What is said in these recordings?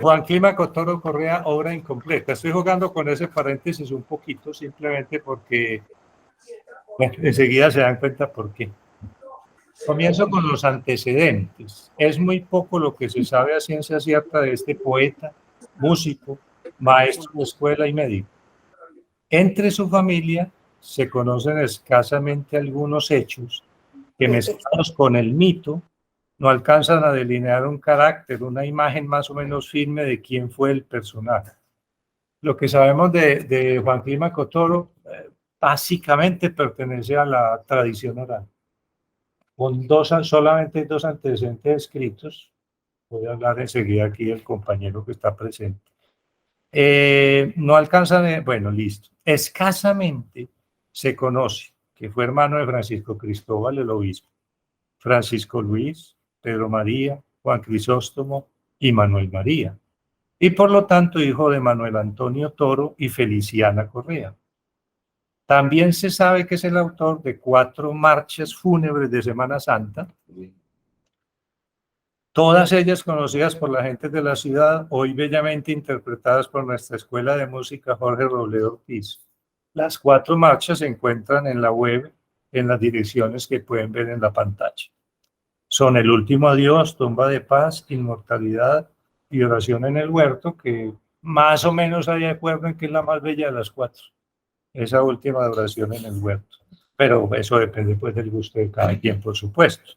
Juan Clímaco Toro Correa, obra incompleta. Estoy jugando con ese paréntesis un poquito, simplemente porque, bueno, enseguida se dan cuenta por qué. Comienzo con los antecedentes. Es muy poco lo que se sabe a ciencia cierta de este poeta, músico, maestro de escuela y médico. Entre su familia se conocen escasamente algunos hechos que, mezclados con el mito, no alcanzan a delinear un carácter, una imagen más o menos firme de quién fue el personaje. Lo que sabemos de Juan Clímaco Toro básicamente pertenece a la tradición oral, con solamente dos antecedentes escritos. Voy a hablar enseguida aquí del compañero que está presente. No alcanzan, bueno, listo. Escasamente se conoce que fue hermano de Francisco Cristóbal, el obispo, Francisco Luis, Pedro María, Juan Crisóstomo y Manuel María, y por lo tanto hijo de Manuel Antonio Toro y Feliciana Correa. También se sabe que es el autor de 4 marchas fúnebres de Semana Santa, todas ellas conocidas por la gente de la ciudad, hoy bellamente interpretadas por nuestra Escuela de Música Jorge Robledo Ortiz. Las 4 marchas se encuentran en la web, en las direcciones que pueden ver en la pantalla. Son El último adiós, Tumba de paz, Inmortalidad y Oración en el huerto, que más o menos hay de acuerdo en que es la más bella de las 4, esa última de Oración en el huerto. Pero eso depende pues del gusto de cada quien, por supuesto.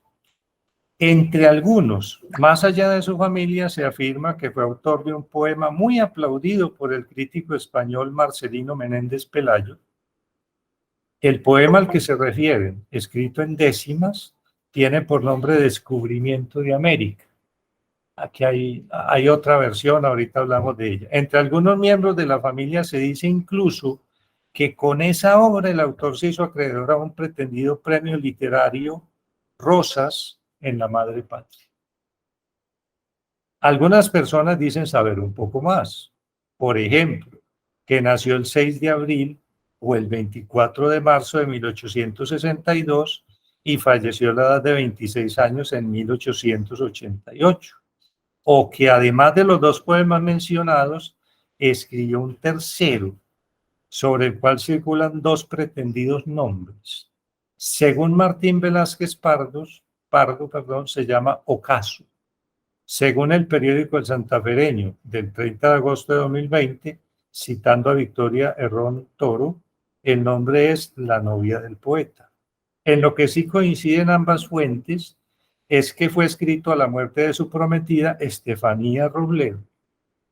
Entre algunos, más allá de su familia, se afirma que fue autor de un poema muy aplaudido por el crítico español Marcelino Menéndez Pelayo. El poema al que se refieren, escrito en décimas, tiene por nombre Descubrimiento de América. Aquí hay otra versión, ahorita hablamos de ella. Entre algunos miembros de la familia se dice incluso que con esa obra el autor se hizo acreedor a un pretendido premio literario Rosas en la madre patria. Algunas personas dicen saber un poco más. Por ejemplo, que nació el 6 de abril o el 24 de marzo de 1862 y falleció a la edad de 26 años en 1888. O que además de los 2 poemas mencionados, escribió un tercero sobre el cual circulan 2 pretendidos nombres. Según Martín Velázquez Pardo, se llama Ocaso. Según el periódico El Santafereño del 30 de agosto de 2020, citando a Victoria Herrón Toro, el nombre es La novia del poeta. En lo que sí coinciden ambas fuentes es que fue escrito a la muerte de su prometida Estefanía Robledo.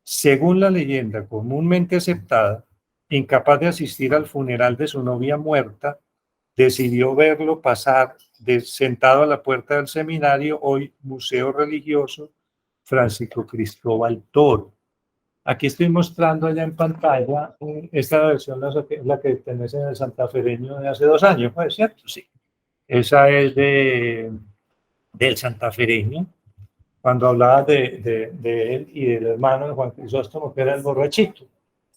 Según la leyenda comúnmente aceptada, incapaz de asistir al funeral de su novia muerta, decidió verlo pasar sentado a la puerta del seminario, hoy Museo Religioso Francisco Cristóbal Toro. Aquí estoy mostrando allá en pantalla esta versión, es la que tenés en el santafereño de hace 2 años, ¿no es cierto? Sí. Esa es del santafereño, cuando hablaba de él y del hermano de Juan Crisóstomo, que era el borrachito,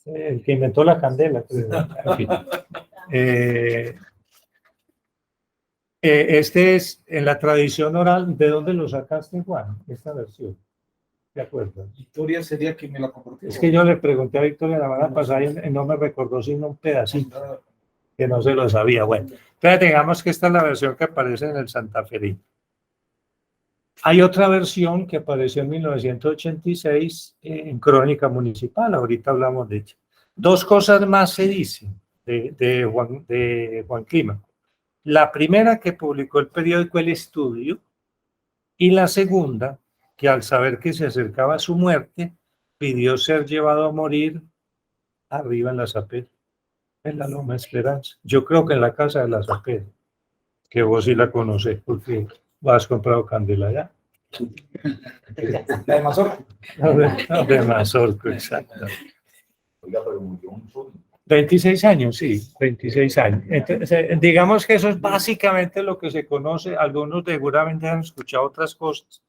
el que inventó la candela. En fin. Este es en la tradición oral. ¿De dónde lo sacaste, Juan? Esta versión. ¿De acuerdo? Victoria sería quien me la compartió. Es que yo le pregunté a Victoria la semana pasada y no me recordó sino un pedacito que no se lo sabía. Bueno, entonces digamos que esta es la versión que aparece en el santafereño. Hay otra versión que apareció en 1986 en Crónica Municipal, ahorita hablamos de ella. 2 cosas más se dicen de Juan Clímaco. La primera, que publicó el periódico El Estudio, y la segunda, que al saber que se acercaba a su muerte, pidió ser llevado a morir arriba en la Zapera, en la Loma Esperanza. Yo creo que en la casa de la Zapera, que vos sí la conocés, porque has comprado candela allá. La de Mazorco. De Mazorco, exacto. 26 años, sí, 26 años. Entonces, digamos que eso es básicamente lo que se conoce. Algunos seguramente han escuchado otras cosas,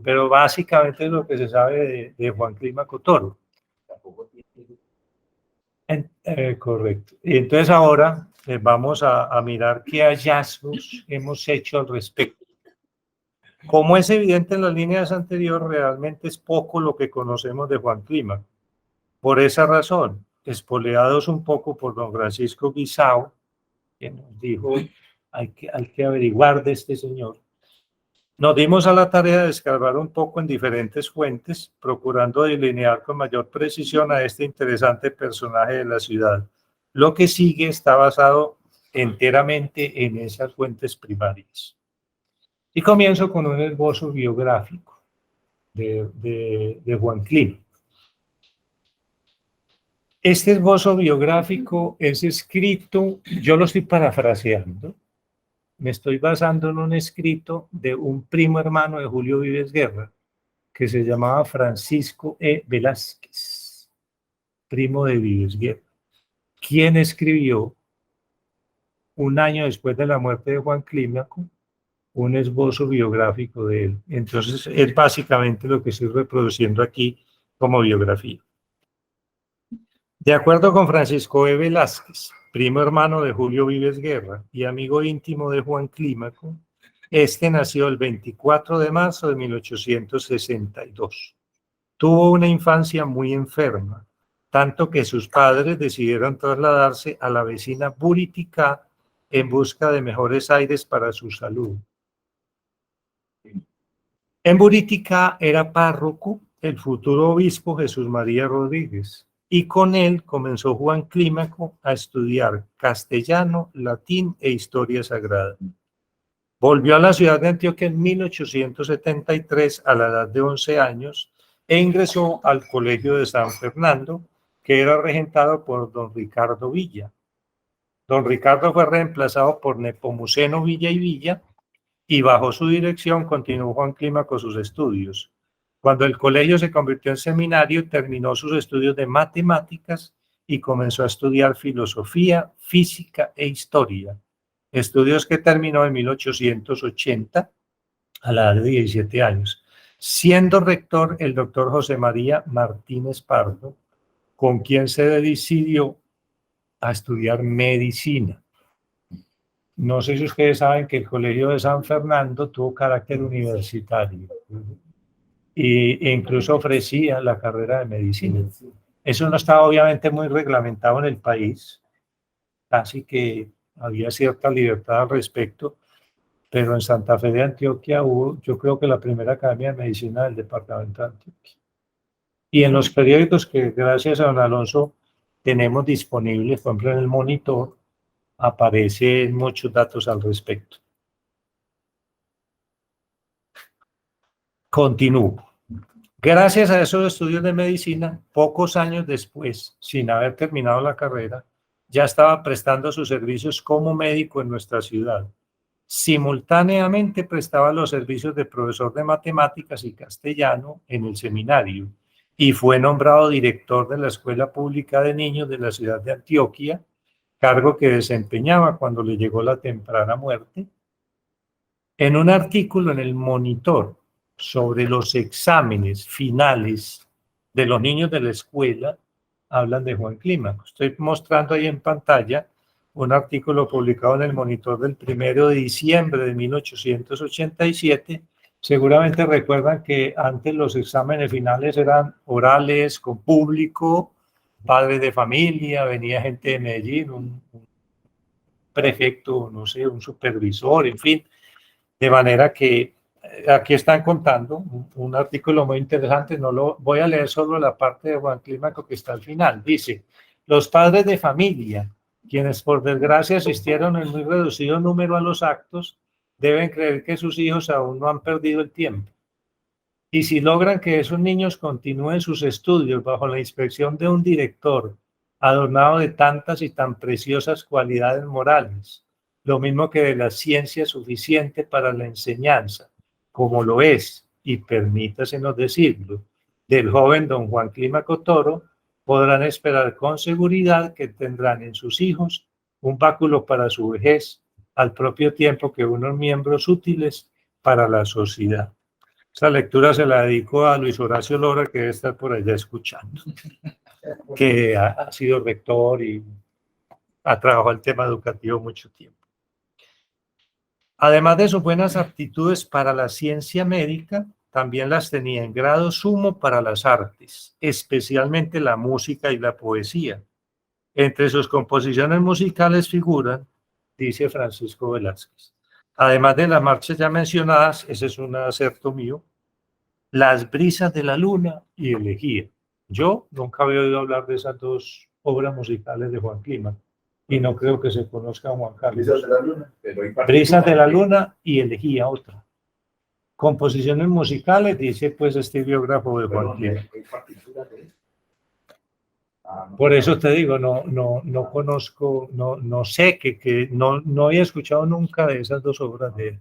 pero básicamente es lo que se sabe de Juan Clímaco Toro. Correcto. Y entonces ahora vamos a mirar qué hallazgos hemos hecho al respecto. Como es evidente en las líneas anteriores, realmente es poco lo que conocemos de Juan Clímaco. Por esa razón, espoleados un poco por don Francisco Guisao, que nos dijo, hay que averiguar de este señor, nos dimos a la tarea de escarbar un poco en diferentes fuentes, procurando delinear con mayor precisión a este interesante personaje de la ciudad. Lo que sigue está basado enteramente en esas fuentes primarias. Y comienzo con un esbozo biográfico de Juan Clímaco. Este esbozo biográfico es escrito, yo lo estoy parafraseando, me estoy basando en un escrito de un primo hermano de Julio Vives Guerra, que se llamaba Francisco E. Velázquez, primo de Vives Guerra, quien escribió un año después de la muerte de Juan Clímaco un esbozo biográfico de él. Entonces, es básicamente lo que estoy reproduciendo aquí como biografía. De acuerdo con Francisco E. Velázquez, primo hermano de Julio Vives Guerra y amigo íntimo de Juan Clímaco, este nació el 24 de marzo de 1862. Tuvo una infancia muy enferma, tanto que sus padres decidieron trasladarse a la vecina Buriticá en busca de mejores aires para su salud. En Buriticá era párroco el futuro obispo Jesús María Rodríguez, y con él comenzó Juan Clímaco a estudiar castellano, latín e historia sagrada. Volvió a la ciudad de Antioquia en 1873 a la edad de 11 años e ingresó al Colegio de San Fernando, que era regentado por don Ricardo Villa. Don Ricardo fue reemplazado por Nepomuceno Villa y Villa, y bajo su dirección continuó Juan Clímaco sus estudios. Cuando el colegio se convirtió en seminario, terminó sus estudios de matemáticas y comenzó a estudiar filosofía, física e historia, estudios que terminó en 1880 a la edad de 17 años, siendo rector el doctor José María Martínez Pardo, con quien se decidió a estudiar medicina. No sé si ustedes saben que el Colegio de San Fernando tuvo carácter universitario e incluso ofrecía la carrera de medicina. Eso no estaba obviamente muy reglamentado en el país, así que había cierta libertad al respecto, pero en Santa Fe de Antioquia hubo, yo creo que la primera academia de medicina del departamento de Antioquia. Y en los periódicos que gracias a don Alonso tenemos disponibles, por ejemplo en el Monitor, aparecen muchos datos al respecto. Continúo. Gracias a esos estudios de medicina, pocos años después, sin haber terminado la carrera, ya estaba prestando sus servicios como médico en nuestra ciudad. Simultáneamente prestaba los servicios de profesor de matemáticas y castellano en el seminario y fue nombrado director de la Escuela Pública de Niños de la ciudad de Antioquia, cargo que desempeñaba cuando le llegó la temprana muerte. En un artículo en el Monitor sobre los exámenes finales de los niños de la escuela, hablan de Juan Clímaco. Estoy mostrando ahí en pantalla un artículo publicado en el Monitor del 1 de diciembre de 1887. Seguramente recuerdan que antes los exámenes finales eran orales, con público, padres de familia, venía gente de Medellín, un prefecto, no sé, un supervisor, en fin, de manera que aquí están contando un artículo muy interesante, no lo voy a leer solo la parte de Juan Clímaco que está al final. Dice, los padres de familia, quienes por desgracia asistieron en muy reducido número a los actos, deben creer que sus hijos aún no han perdido el tiempo. Y si logran que esos niños continúen sus estudios bajo la inspección de un director adornado de tantas y tan preciosas cualidades morales, lo mismo que de la ciencia suficiente para la enseñanza, como lo es, y permítasenos decirlo, del joven don Juan Clímaco Toro, podrán esperar con seguridad que tendrán en sus hijos un báculo para su vejez, al propio tiempo que unos miembros útiles para la sociedad. Esta lectura se la dedico a Luis Horacio Lora, que debe estar por allá escuchando, que ha sido rector y ha trabajado el tema educativo mucho tiempo. Además de sus buenas aptitudes para la ciencia médica, también las tenía en grado sumo para las artes, especialmente la música y la poesía. Entre sus composiciones musicales figuran, dice Francisco Velázquez, además de las marchas ya mencionadas, ese es un acerto mío, Las brisas de la luna y Elegía. Yo nunca había oído hablar de esas dos obras musicales de Juan Clima y no creo que se conozca a Juan Carlos. Brisas de la luna. Brisas de la luna y Elegía, otra. Composiciones musicales, dice pues este biógrafo de Juan Clima. Por eso te digo, no conozco, no sé, que no había escuchado nunca de esas dos obras de él.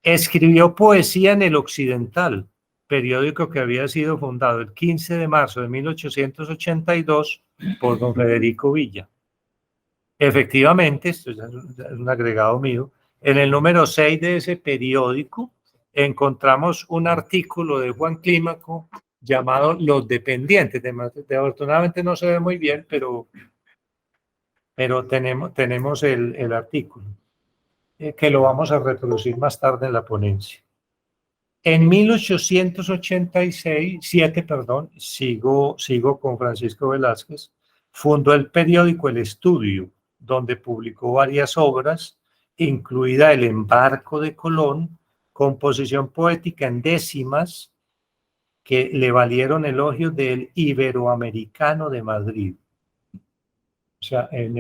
Escribió poesía en El Occidental, periódico que había sido fundado el 15 de marzo de 1882 por don Federico Villa. Efectivamente, esto es un agregado mío, en el número 6 de ese periódico encontramos un artículo de Juan Clímaco llamado Los Dependientes. Afortunadamente no se ve muy bien, pero tenemos el artículo, que lo vamos a reproducir más tarde en la ponencia. En 1887, sigo con Francisco Velázquez, fundó el periódico El Estudio, donde publicó varias obras, incluida El Embarco de Colón, composición poética en décimas que le valieron elogios del Iberoamericano de Madrid. O sea, en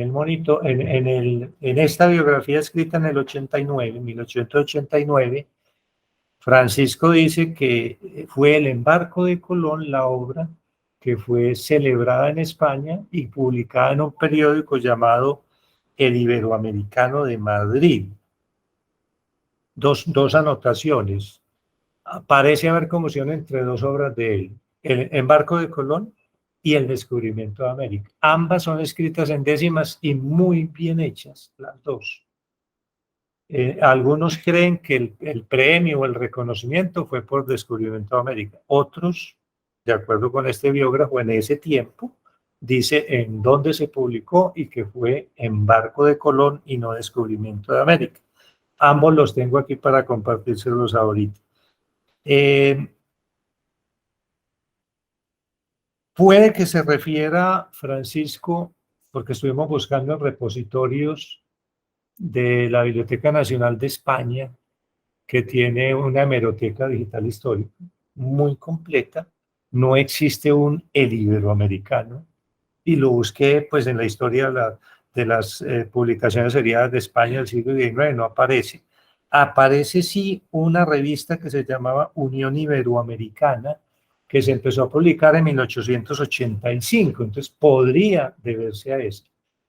esta biografía escrita en el 89, 1889, Francisco dice que fue El Embarco de Colón la obra que fue celebrada en España y publicada en un periódico llamado El Iberoamericano de Madrid. Dos anotaciones. Parece haber confusión entre dos obras de él, El Embarco de Colón y El Descubrimiento de América. Ambas son escritas en décimas y muy bien hechas, las dos. Algunos creen que el premio o el reconocimiento fue por Descubrimiento de América. Otros, de acuerdo con este biógrafo, en ese tiempo, dice en dónde se publicó y que fue Embarco de Colón y no Descubrimiento de América. Ambos los tengo aquí para compartírselos ahorita. Puede que se refiera, Francisco, porque estuvimos buscando en repositorios de la Biblioteca Nacional de España, que tiene una hemeroteca digital histórica muy completa. No existe un El Iberoamericano, y lo busqué pues en la historia de las publicaciones seriadas de España del siglo XIX, no aparece. Aparece sí una revista que se llamaba Unión Iberoamericana, que se empezó a publicar en 1885, entonces podría deberse a eso.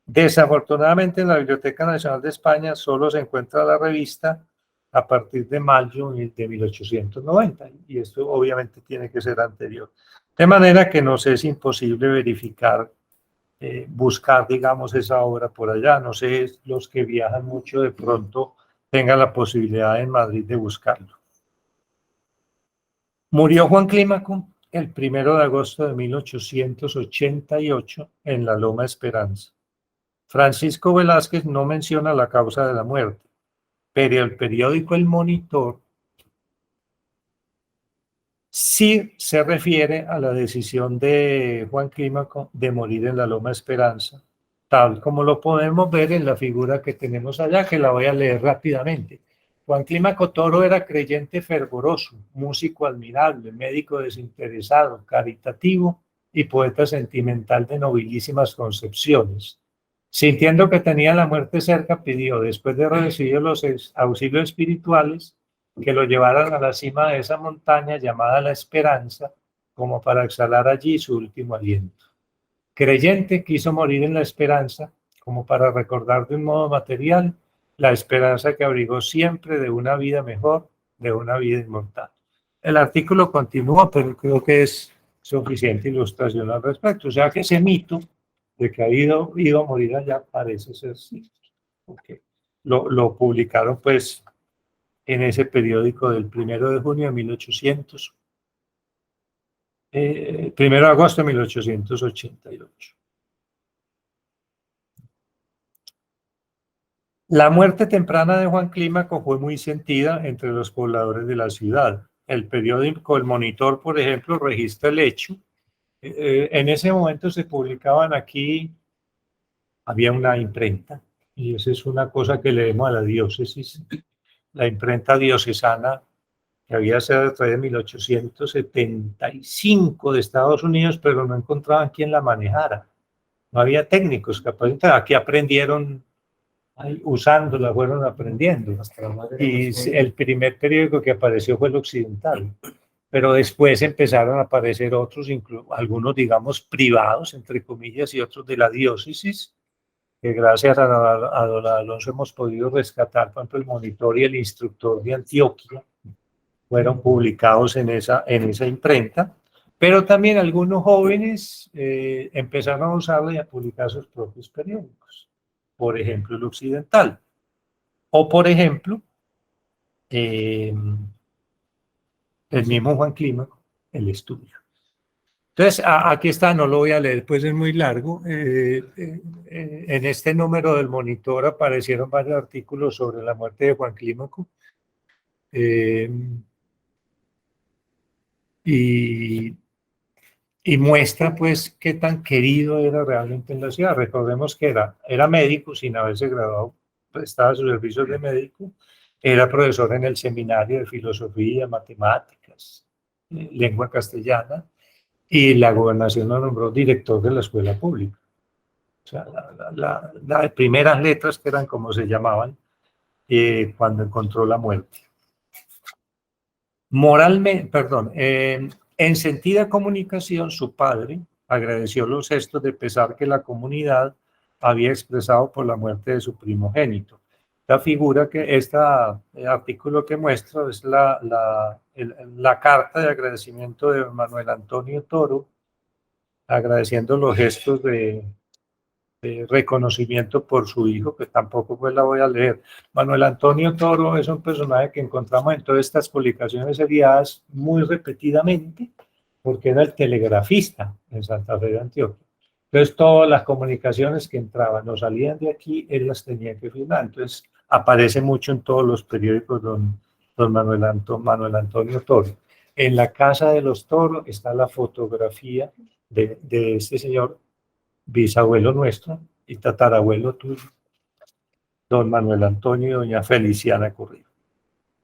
Desafortunadamente en la Biblioteca Nacional de España solo se encuentra la revista a partir de mayo de 1890, y esto obviamente tiene que ser anterior. De manera que nos es imposible verificar, buscar, digamos, esa obra por allá. No sé, los que viajan mucho de pronto tengan la posibilidad en Madrid de buscarlo. Murió Juan Clímaco el 1 de agosto de 1888 en la Loma Esperanza. Francisco Velázquez no menciona la causa de la muerte, pero el periódico El Monitor sí se refiere a la decisión de Juan Clímaco de morir en la Loma Esperanza, tal como lo podemos ver en la figura que tenemos allá, que la voy a leer rápidamente. Juan Clímaco Toro era creyente fervoroso, músico admirable, médico desinteresado, caritativo y poeta sentimental de nobilísimas concepciones. Sintiendo que tenía la muerte cerca, pidió, después de recibir los auxilios espirituales, que lo llevaran a la cima de esa montaña llamada La Esperanza, como para exhalar allí su último aliento. Creyente, quiso morir en la esperanza, como para recordar de un modo material la esperanza que abrigó siempre de una vida mejor, de una vida inmortal. El artículo continúa, pero creo que es suficiente ilustración al respecto. O sea que ese mito de que ha ido a morir allá parece ser cierto. Okay. Lo publicaron pues en ese periódico del 1 de junio de 1800, 1 de agosto de 1888. La muerte temprana de Juan Clímaco fue muy sentida entre los pobladores de la ciudad. El periódico El Monitor, por ejemplo, registra el hecho. En ese momento se publicaban aquí, había una imprenta, y esa es una cosa que le debemos a la diócesis, la imprenta diocesana que había sido a través de 1875 de Estados Unidos, pero no encontraban quien la manejara. No había técnicos capaces. Aquí aprendieron, usándola, fueron aprendiendo. Y el primer periódico que apareció fue el Occidental. Pero después empezaron a aparecer otros, algunos, digamos, privados, entre comillas, y otros de la diócesis, que gracias a don Alonso hemos podido rescatar, por ejemplo, el Monitor y el Instructor de Antioquia, fueron publicados en esa imprenta, pero también algunos jóvenes empezaron a usarla y a publicar sus propios periódicos, por ejemplo, el Occidental, o por ejemplo, el mismo Juan Clímaco, el Estudio. Entonces, aquí está, no lo voy a leer, pues es muy largo. En este número del Monitor aparecieron varios artículos sobre la muerte de Juan Clímaco. Y muestra pues qué tan querido era realmente en la ciudad. Recordemos que era médico sin haberse graduado, prestaba sus servicios de médico, era profesor en el seminario de filosofía, matemáticas, lengua castellana, y la gobernación lo nombró director de la escuela pública. O sea, las primeras letras que eran como se llamaban cuando encontró la muerte. Moralmente, perdón, en sentida comunicación, su padre agradeció los gestos de pesar que la comunidad había expresado por la muerte de su primogénito. La figura que este artículo que muestra es la carta de agradecimiento de Manuel Antonio Toro, agradeciendo los gestos de reconocimiento por su hijo, que tampoco pues la voy a leer. Manuel Antonio Toro es un personaje que encontramos en todas estas publicaciones seriadas muy repetidamente, porque era el telegrafista en Santa Fe de Antioquia. Entonces todas las comunicaciones que entraban o salían de aquí, él las tenía que firmar. Entonces aparece mucho en todos los periódicos don Manuel Antonio Toro. En la Casa de los Toros está la fotografía de este señor, bisabuelo nuestro y tatarabuelo tuyo, don Manuel Antonio y doña Feliciana Correa.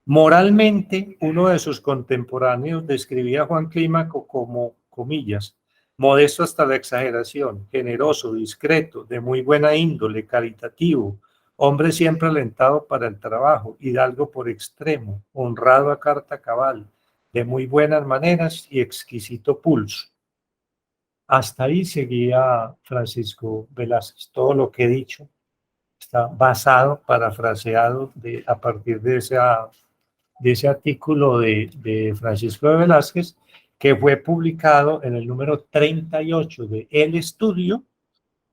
Moralmente, uno de sus contemporáneos describía a Juan Clímaco como, comillas, modesto hasta la exageración, generoso, discreto, de muy buena índole, caritativo, hombre siempre alentado para el trabajo, hidalgo por extremo, honrado a carta cabal, de muy buenas maneras y exquisito pulso. Hasta ahí seguía Francisco Velázquez. Todo lo que he dicho está basado, parafraseado a partir de ese artículo de Francisco de Velázquez, que fue publicado en el número 38 de El Estudio,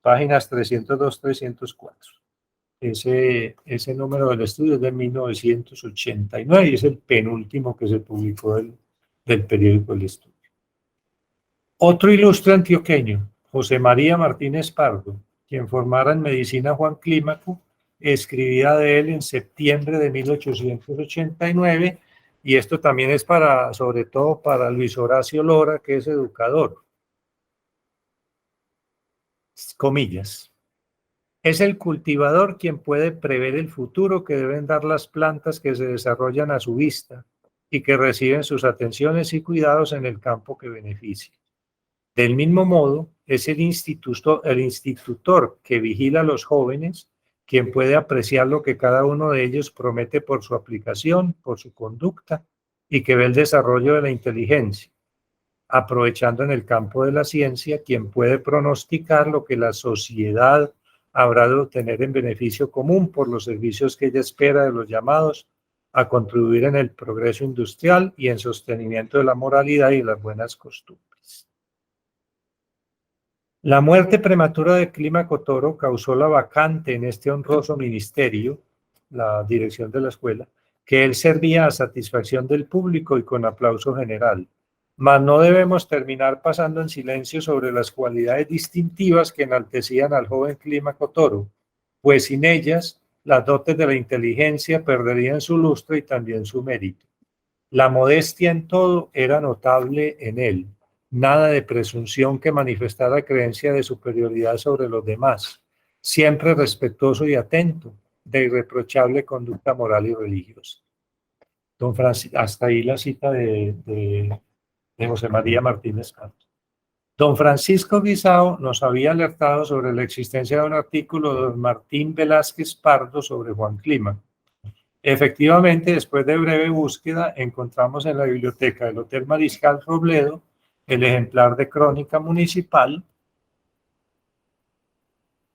páginas 302-304. Ese número del estudio es de 1989 y es el penúltimo que se publicó del periódico El Estudio. Otro ilustre antioqueño, José María Martínez Pardo, quien formara en medicina Juan Clímaco, escribía de él en septiembre de 1889, y esto también es sobre todo para Luis Horacio Lora, que es educador. Comillas. Es el cultivador quien puede prever el futuro que deben dar las plantas que se desarrollan a su vista y que reciben sus atenciones y cuidados en el campo que beneficia. Del mismo modo, es el institutor que vigila a los jóvenes, quien puede apreciar lo que cada uno de ellos promete por su aplicación, por su conducta, y que ve el desarrollo de la inteligencia, aprovechando en el campo de la ciencia, quien puede pronosticar lo que la sociedad habrá de obtener en beneficio común por los servicios que ella espera de los llamados a contribuir en el progreso industrial y en sostenimiento de la moralidad y las buenas costumbres. La muerte prematura de Clímaco Toro causó la vacante en este honroso ministerio, la dirección de la escuela, que él servía a satisfacción del público y con aplauso general. Mas no debemos terminar pasando en silencio sobre las cualidades distintivas que enaltecían al joven Clímaco Toro, pues sin ellas las dotes de la inteligencia perderían su lustre y también su mérito. La modestia en todo era notable en él, nada de presunción que manifestara creencia de superioridad sobre los demás, siempre respetuoso y atento, de irreprochable conducta moral y religiosa. Don Francisco, hasta ahí la cita de José María Martínez Campos. Don Francisco Guisao nos había alertado sobre la existencia de un artículo de don Martín Velázquez Pardo sobre Juan Clima. Efectivamente, después de breve búsqueda, encontramos en la biblioteca del Hotel Mariscal Robledo el ejemplar de Crónica Municipal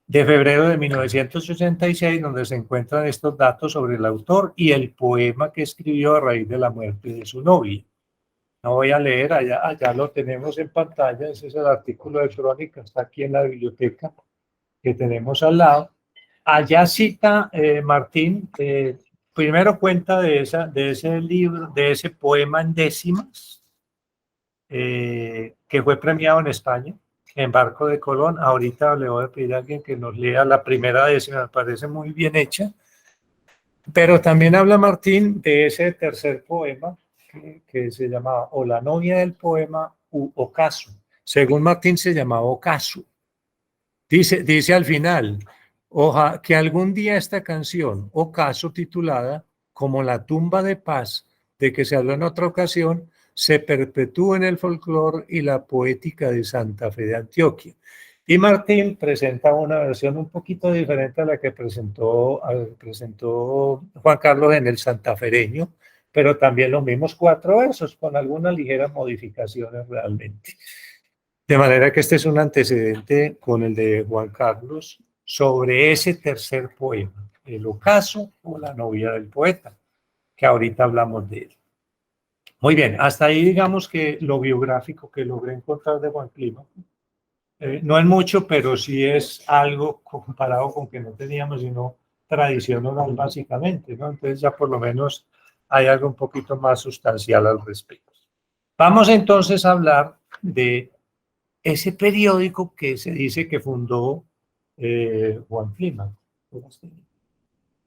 de febrero de 1986, donde se encuentran estos datos sobre el autor y el poema que escribió a raíz de la muerte de su novia. No voy a leer, allá lo tenemos en pantalla, ese es el artículo de Crónica, está aquí en la biblioteca que tenemos al lado. Allá cita Martín, primero cuenta de ese libro, de ese poema en décimas, que fue premiado en España, en Barco de Colón. Ahorita le voy a pedir a alguien que nos lea la primera décima, me parece muy bien hecha. Pero también habla Martín de ese tercer poema que se llamaba O la novia del poema u Ocaso. Según Martín se llamaba Ocaso. Dice al final, que algún día esta canción, Ocaso, titulada Como la tumba de paz, de que se habló en otra ocasión, se perpetúe en el folclore y la poética de Santa Fe de Antioquia. Y Martín presenta una versión un poquito diferente a la que presentó Juan Carlos en el santafereño, pero también los mismos 4 versos, con algunas ligeras modificaciones realmente. De manera que este es un antecedente con el de Juan Carlos sobre ese tercer poema, El ocaso o la novia del poeta, que ahorita hablamos de él. Muy bien, hasta ahí digamos que lo biográfico que logré encontrar de Juan Clima. No es mucho, pero sí es algo comparado con que no teníamos sino tradición oral básicamente, ¿no? Entonces ya por lo menos hay algo un poquito más sustancial al respecto. Vamos entonces a hablar de ese periódico que se dice que fundó Juan Clima.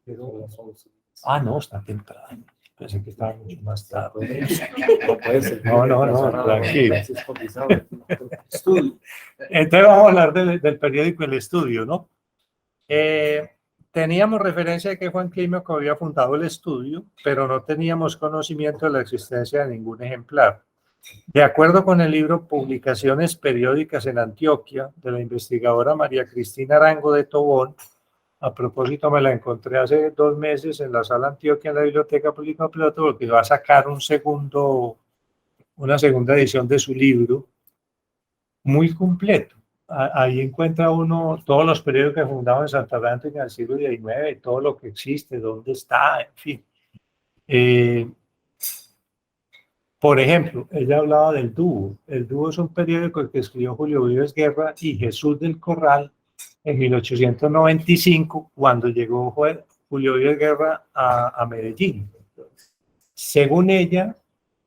No, está temprano. Pensé que estaba mucho más tarde. No, tranquilo. Entonces vamos a hablar del periódico El Estudio, ¿no? Teníamos referencia de que Juan Clima había fundado El Estudio, pero no teníamos conocimiento de la existencia de ningún ejemplar. De acuerdo con el libro Publicaciones Periódicas en Antioquia, de la investigadora María Cristina Arango de Tobón, a propósito me la encontré hace 2 meses en la Sala Antioquia en la Biblioteca Pública Piloto, porque va a sacar una segunda edición de su libro, muy completo. Ahí encuentra uno todos los periódicos que fundaban en Santa Fe en el siglo XIX, todo lo que existe, dónde está, en fin. Por ejemplo, ella hablaba del Dúo. El Dúo es un periódico que escribió Julio Vives Guerra y Jesús del Corral en 1895, cuando llegó Julio Vives Guerra a Medellín. Según ella,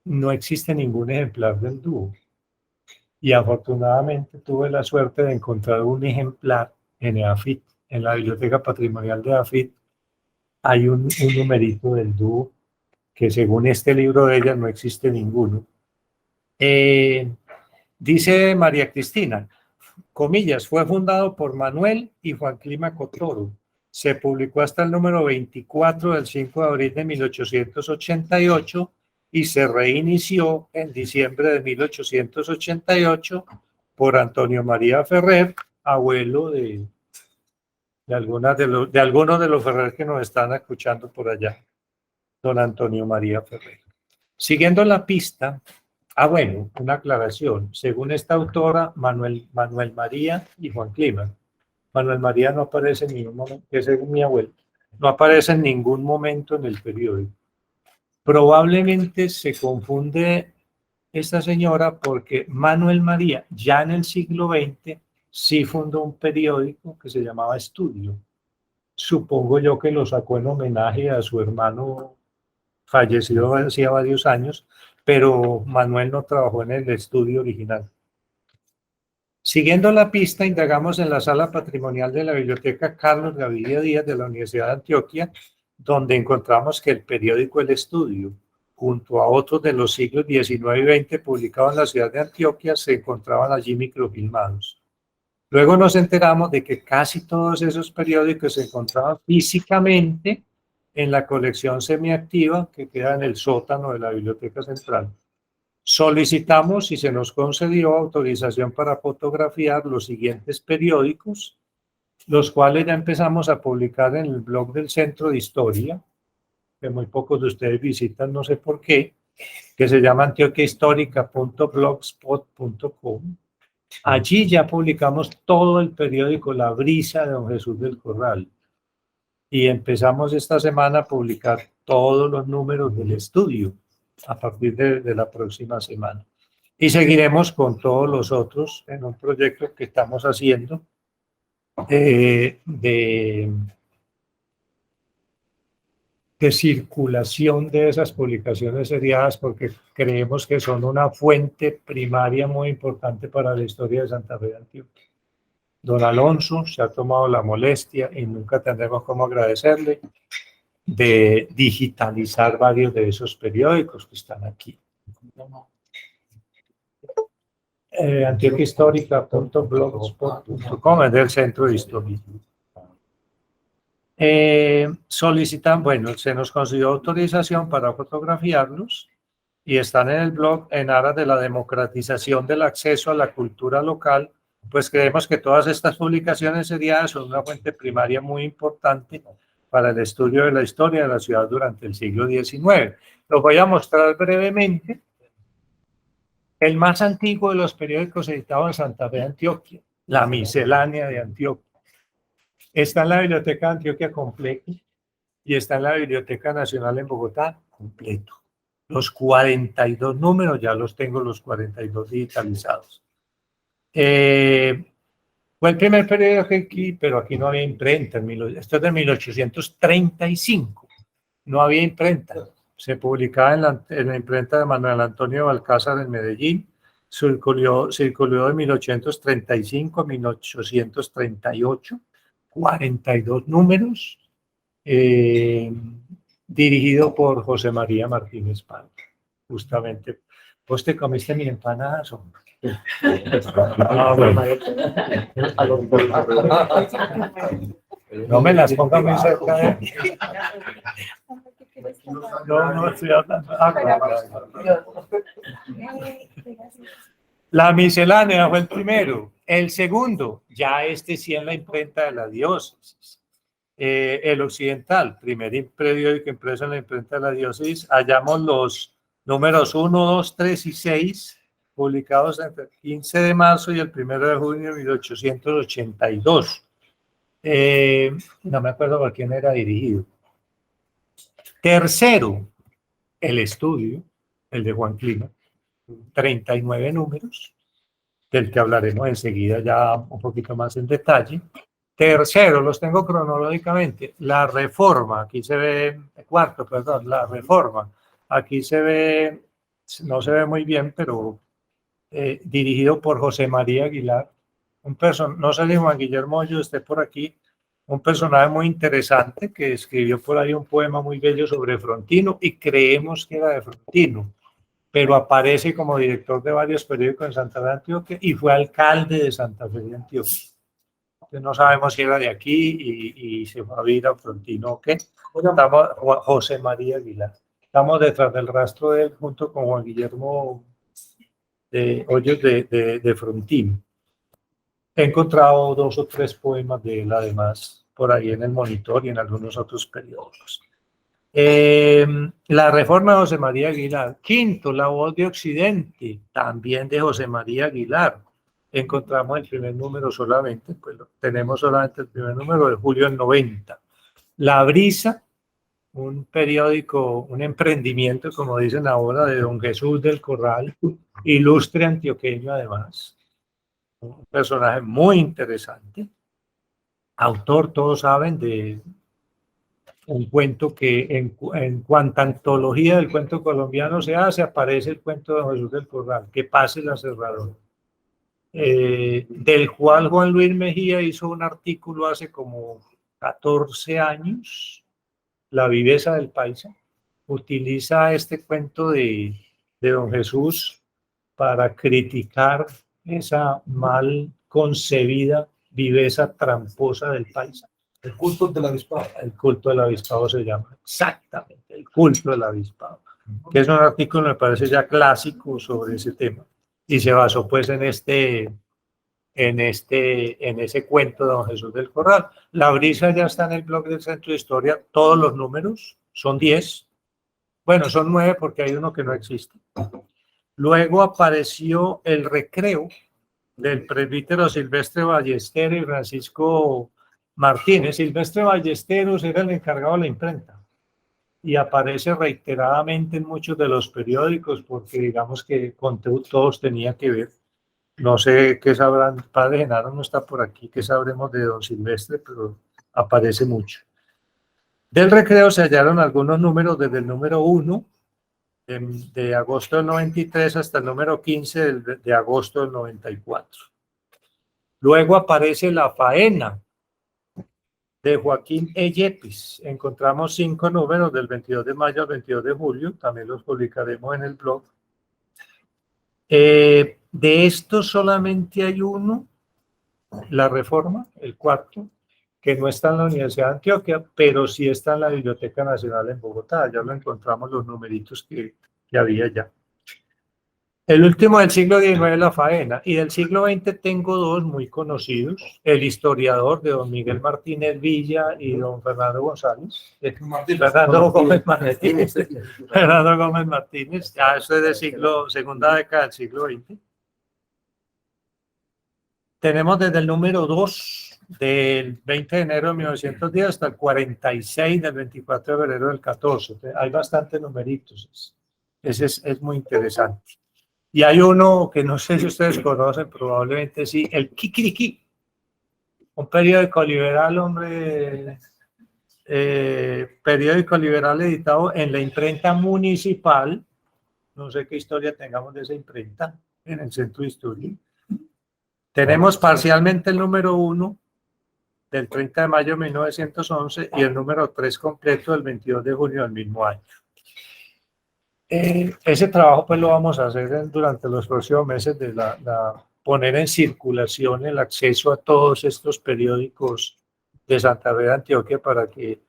no existe ningún ejemplar del Dúo. Y afortunadamente tuve la suerte de encontrar un ejemplar en EAFIT, en la Biblioteca Patrimonial de EAFIT. Hay un numerito del Dúo que según este libro de ella no existe ninguno. Dice María Cristina, comillas, fue fundado por Manuel y Juan Clima Cotoro. Se publicó hasta el número 24 del 5 de abril de 1888 y se reinició en diciembre de 1888 por Antonio María Ferrer, abuelo de algunos de los Ferrer que nos están escuchando por allá. Don Antonio María Ferrer. Siguiendo la pista, bueno, una aclaración. Según esta autora, Manuel María y Juan Clima. Manuel María no aparece en ningún momento, que según mi abuelo, no aparece en ningún momento en el periódico. Probablemente se confunde esta señora porque Manuel María, ya en el siglo XX, sí fundó un periódico que se llamaba Estudio. Supongo yo que lo sacó en homenaje a su hermano fallecido hacía varios años, pero Manuel no trabajó en el estudio original. Siguiendo la pista, indagamos en la sala patrimonial de la Biblioteca Carlos Gaviria Díaz de la Universidad de Antioquia, donde encontramos que el periódico El Estudio, junto a otros de los siglos XIX y XX publicados en la ciudad de Antioquia, se encontraban allí microfilmados. Luego nos enteramos de que casi todos esos periódicos se encontraban físicamente en la colección semiactiva que queda en el sótano de la Biblioteca Central. Solicitamos y se nos concedió autorización para fotografiar los siguientes periódicos, los cuales ya empezamos a publicar en el blog del Centro de Historia, que muy pocos de ustedes visitan, no sé por qué, que se llama antioquiahistórica.blogspot.com. Allí ya publicamos todo el periódico La Brisa de don Jesús del Corral. Y empezamos esta semana a publicar todos los números del estudio a partir de la próxima semana. Y seguiremos con todos los otros en un proyecto que estamos haciendo de circulación de esas publicaciones seriadas, porque creemos que son una fuente primaria muy importante para la historia de Santa Fe de Antioquia. Don Alonso se ha tomado la molestia, y nunca tendremos cómo agradecerle, de digitalizar varios de esos periódicos que están aquí. Antioquiahistórica.blogspot.com es del Centro de Historia. Solicitan, bueno, se nos concedió autorización para fotografiarlos y están en el blog en aras de la democratización del acceso a la cultura local. Pues creemos que todas estas publicaciones seriadas son una fuente primaria muy importante para el estudio de la historia de la ciudad durante el siglo XIX. Los voy a mostrar brevemente. El más antiguo de los periódicos editados en Santa Fe de Antioquia, La Miscelánea de Antioquia. Está en la Biblioteca de Antioquia completo y está en la Biblioteca Nacional en Bogotá completo. Los 42 números, ya los tengo los 42 digitalizados. Fue el primer periódico aquí, pero aquí no había imprenta. Esto es de 1835. No había imprenta. Se publicaba en la imprenta de Manuel Antonio Balcázar en Medellín. Circuló de 1835 a 1838. 42 números. Dirigido por José María Martínez Pal. Justamente. ¿Vos te comiste mi empanada, hombre? No me las ponga muy cerca de mí. No estoy hablando. La Miscelánea fue el primero. El segundo, ya sí en la imprenta de la diócesis. El Occidental, primer periódico impreso en la imprenta de la diócesis. Hallamos los números 1, 2, 3 y 6, publicados entre el 15 de marzo y el 1 de junio de 1882. No me acuerdo por quién era dirigido. Tercero, El Estudio, el de Juan Clima, 39 números, del que hablaremos enseguida ya un poquito más en detalle. Tercero, los tengo cronológicamente, La Reforma, aquí se ve, cuarto, perdón, La Reforma, aquí se ve, no se ve muy bien, pero dirigido por José María Aguilar, no sé si Juan Guillermo Hoyo esté por aquí, un personaje muy interesante que escribió por ahí un poema muy bello sobre Frontino y creemos que era de Frontino, pero aparece como director de varios periódicos en Santa Fe de Antioquia y fue alcalde de Santa Fe de Antioquia. Entonces no sabemos si era de aquí y se va a vivir a Frontino o qué. Estamos, José María Aguilar. Estamos detrás del rastro de él junto con Juan Guillermo Hoyos de Frontino. He encontrado 2 o 3 poemas de él, además, por ahí en el Monitor y en algunos otros periódicos. La Reforma de José María Aguilar. Quinto, La Voz de Occidente, también de José María Aguilar. Encontramos el primer número solamente, pues tenemos solamente el primer número de julio del 90. La Brisa, un periódico, un emprendimiento, como dicen ahora, de don Jesús del Corral, ilustre antioqueño además. Un personaje muy interesante. Autor, todos saben, de un cuento que en cuanta antología del cuento colombiano se hace, aparece el cuento de Jesús del Corral, Que pase el aserrador. del cual Juan Luis Mejía hizo un artículo hace como 14 años, La viveza del paisa. Utiliza este cuento de don Jesús para criticar esa mal concebida viveza tramposa del paisa. El culto del avispado. El culto del avispado se llama, exactamente, el culto del avispado, que es un artículo, me parece ya clásico sobre ese tema, y se basó pues en ese cuento de don Jesús del Corral. La brisa ya está en el blog del Centro de Historia, todos los números, son 10, bueno, son 9 porque hay uno que no existe. Luego apareció El Recreo, del presbítero Silvestre Ballesteros y Francisco Martínez. Silvestre Ballesteros era el encargado de la imprenta y aparece reiteradamente en muchos de los periódicos porque digamos que con todos tenía que ver. No sé qué sabrán, padre Genaro no está por aquí, qué sabremos de don Silvestre, pero aparece mucho. Del Recreo se hallaron algunos números desde el número 1 de agosto del 93 hasta el número 15 de agosto del 94. Luego aparece La Faena de Joaquín E. Yepes. Encontramos 5 números del 22 de mayo al 22 de julio, también los publicaremos en el blog. De estos solamente hay uno, La Reforma, el 4, que no está en la Universidad de Antioquia, pero sí está en la Biblioteca Nacional en Bogotá. Ya lo encontramos los numeritos que había ya. El último del siglo XIX, La Faena, y del siglo XX tengo 2 muy conocidos, El historiador de don Miguel Martínez Villa y don Fernando González. Fernando Gómez Martínez. Fernando Gómez Martínez, ya eso es de segunda década del siglo XX. Tenemos desde el número 2 del 20 de enero de 1910 hasta el 46 del 24 de febrero del 14. Hay bastantes numeritos. Ese es muy interesante. Y hay uno que no sé si ustedes conocen, probablemente sí, el Kikiriki, un periódico liberal, hombre, periódico liberal editado en la imprenta municipal. No sé qué historia tengamos de esa imprenta en el Centro de Historia. Tenemos parcialmente el número 1 del 30 de mayo de 1911 y el número 3 completo del 22 de junio del mismo año. Ese trabajo pues lo vamos a hacer durante los próximos meses de poner en circulación el acceso a todos estos periódicos de Santa Fe de Antioquia para que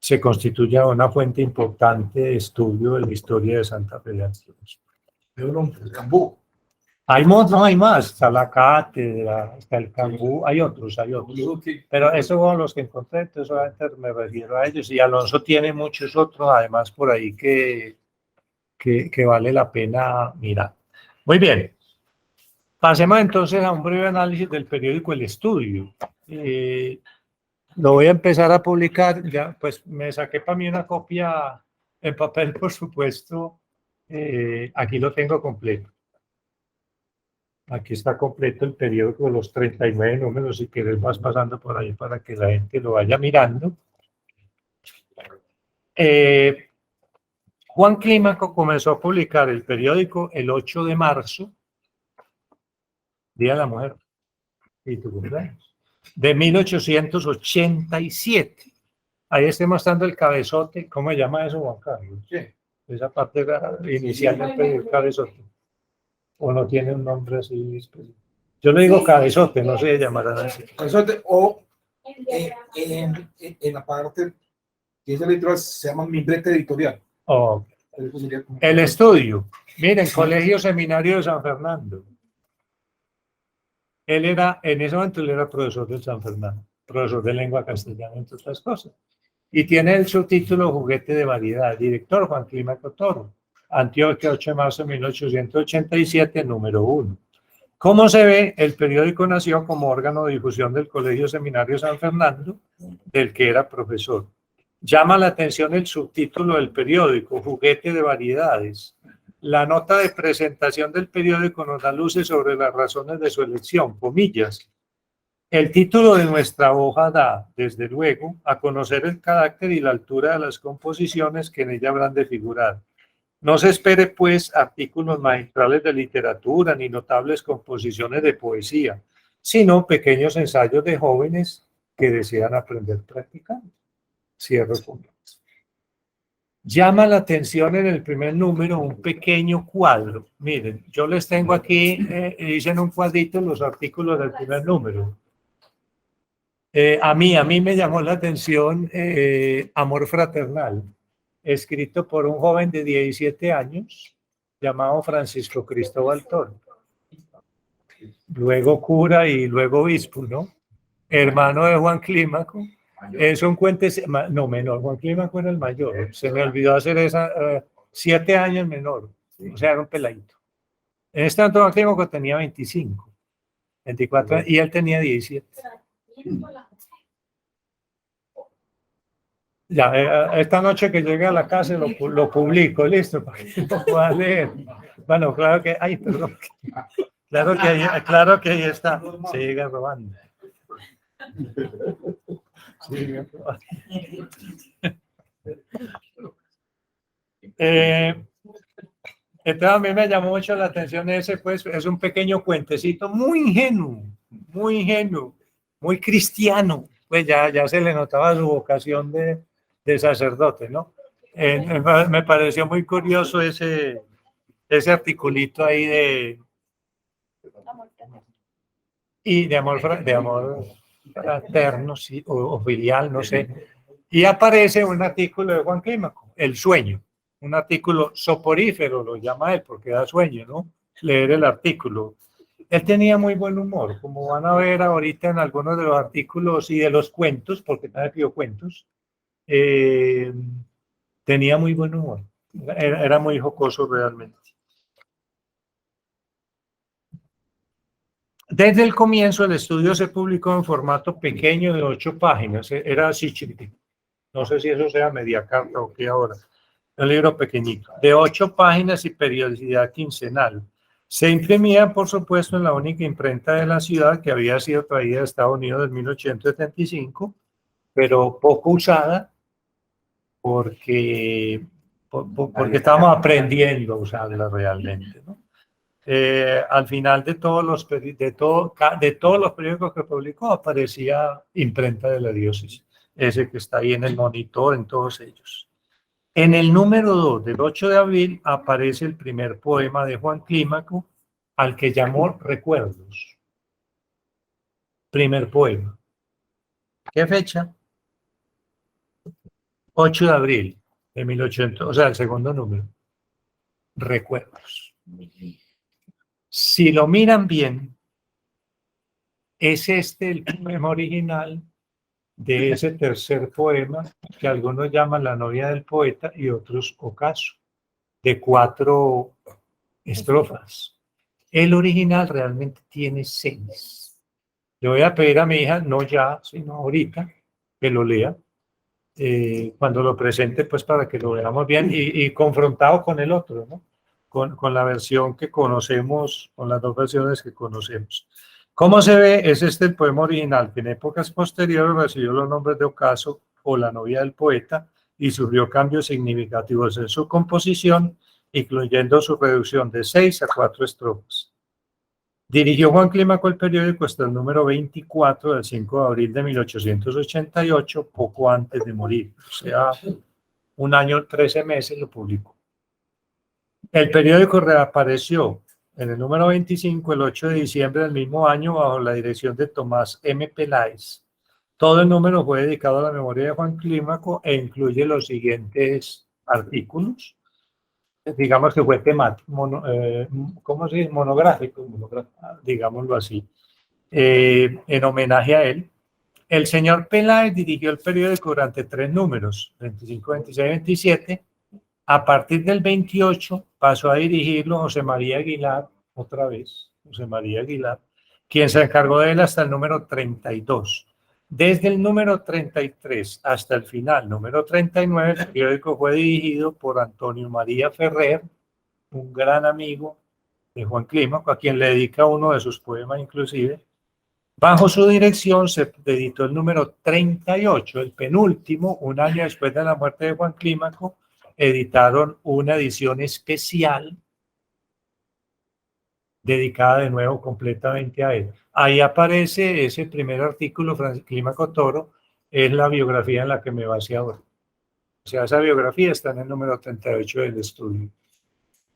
se constituya una fuente importante de estudio de la historia de Santa Fe de Antioquia. El Cambú. Hay más, está la cátedra, está el Cambú, hay otros, pero esos son los que encontré, entonces solamente me refiero a ellos, y Alonso tiene muchos otros, además por ahí que vale la pena mirar. Muy bien, pasemos entonces a un breve análisis del periódico El Estudio. Lo voy a empezar a publicar, ya pues me saqué para mí una copia en papel, por supuesto, aquí lo tengo completo. Aquí está completo el periódico de los 39 números, si quieres vas pasando por ahí para que la gente lo vaya mirando. Juan Clímaco comenzó a publicar el periódico el 8 de marzo, Día de la Mujer, y tu cumpleaños, de 1887. Ahí estoy mostrando el cabezote. ¿Cómo se llama eso, Juan Carlos? Sí. Esa parte inicial del periódico, cabezote. ¿O no tiene un nombre así específico? Yo le digo cabezote, no se llamará así. Cabezote o en la parte que es editorial se llama membrete editorial. Oh. El Estudio. Miren, Colegio Seminario de San Fernando. En ese momento él era profesor de San Fernando, profesor de lengua castellana, entre otras cosas. Y tiene el subtítulo Juguete de Variedad. Director Juan Clímaco Toro. Antioquia, 8 de marzo de 1887, número 1. Como se ve, el periódico nació como órgano de difusión del Colegio Seminario San Fernando, del que era profesor. Llama la atención el subtítulo del periódico, Juguete de Variedades. La nota de presentación del periódico nos da luces sobre las razones de su elección, comillas. El título de nuestra hoja da, desde luego, a conocer el carácter y la altura de las composiciones que en ella habrán de figurar. No se espere, pues, artículos magistrales de literatura ni notables composiciones de poesía, sino pequeños ensayos de jóvenes que desean aprender practicando. Cierro comillas. Llama la atención en el primer número un pequeño cuadro. Miren, yo les tengo aquí, hice en un cuadrito los artículos del primer número. A mí me llamó la atención Amor Fraternal, escrito por un joven de 17 años llamado Francisco Cristóbal Toro. Luego cura y luego obispo, ¿no? Hermano de Juan Clímaco. Es un cuentecito, no menor, Juan Clímaco era el mayor. Se me olvidó hacer esa, 7 años menor. O sea, era un peladito. En este momento Juan Clímaco tenía 25, 24 y él tenía 17. Ya, esta noche que llegue a la casa lo publico, listo, para que lo pueda leer. Bueno, claro que, ay, perdón. Claro que ahí está. Se llega robando. Entonces a mí me llamó mucho la atención ese, pues es un pequeño cuentecito muy ingenuo, muy cristiano, pues ya se le notaba su vocación de sacerdote, ¿no? Me pareció muy curioso ese articulito ahí de amor fraterno, sí, o filial, no sé. Y aparece un artículo de Juan Clímaco, El sueño, un artículo soporífero, lo llama él, porque da sueño, ¿no? Leer el artículo. Él tenía muy buen humor, como van a ver ahorita en algunos de los artículos y de los cuentos, porque también pidió cuentos, tenía muy buen humor, era muy jocoso realmente. Desde el comienzo el estudio se publicó en formato pequeño de 8 páginas, era así chiquitito. No sé si eso sea media carta o qué ahora. Un libro pequeñito, de 8 páginas y periodicidad quincenal. Se imprimía, por supuesto, en la única imprenta de la ciudad que había sido traída de Estados Unidos en 1875, pero poco usada porque estábamos aprendiendo a usarla realmente, ¿no? Al final de todos los periódicos que publicó aparecía imprenta de la diócesis, ese que está ahí en el monitor, en todos ellos. En el número 2 del 8 de abril aparece el primer poema de Juan Clímaco, al que llamó Recuerdos. Primer poema. ¿Qué fecha? 8 de abril de 1800, o sea, el segundo número. Recuerdos. Si lo miran bien, es este el poema original de ese tercer poema que algunos llaman La novia del poeta y otros Ocaso, de 4 estrofas. El original realmente tiene 6. Le voy a pedir a mi hija, no ya, sino ahorita, que lo lea, cuando lo presente, pues para que lo veamos bien y confrontado con el otro, ¿no? Con la versión que conocemos, con las 2 versiones que conocemos. ¿Cómo se ve? Es este el poema original, que en épocas posteriores recibió los nombres de Ocaso o La novia del poeta y sufrió cambios significativos en su composición, incluyendo su reducción de 6 a 4 estrofas. Dirigió Juan Clímaco el periódico hasta el número 24 del 5 de abril de 1888, poco antes de morir, o sea, 1 año, 13 meses lo publicó. El periódico reapareció en el número 25 el 8 de diciembre del mismo año bajo la dirección de Tomás M. Peláez. Todo el número fue dedicado a la memoria de Juan Clímaco e incluye los siguientes artículos. Digamos que fue temático, ¿cómo se dice? Monográfico, digámoslo así, en homenaje a él. El señor Peláez dirigió el periódico durante 3 números, 25, 26, 27. A partir del 28 pasó a dirigirlo José María Aguilar, otra vez, José María Aguilar, quien se encargó de él hasta el número 32. Desde el número 33 hasta el final, número 39, el periódico fue dirigido por Antonio María Ferrer, un gran amigo de Juan Clímaco, a quien le dedica uno de sus poemas inclusive. Bajo su dirección se editó el número 38, el penúltimo, 1 año después de la muerte de Juan Clímaco, editaron una edición especial dedicada de nuevo completamente a él. Ahí aparece ese primer artículo, Clímaco Toro, es la biografía en la que me basé ahora. O sea, esa biografía está en el número 38 del estudio.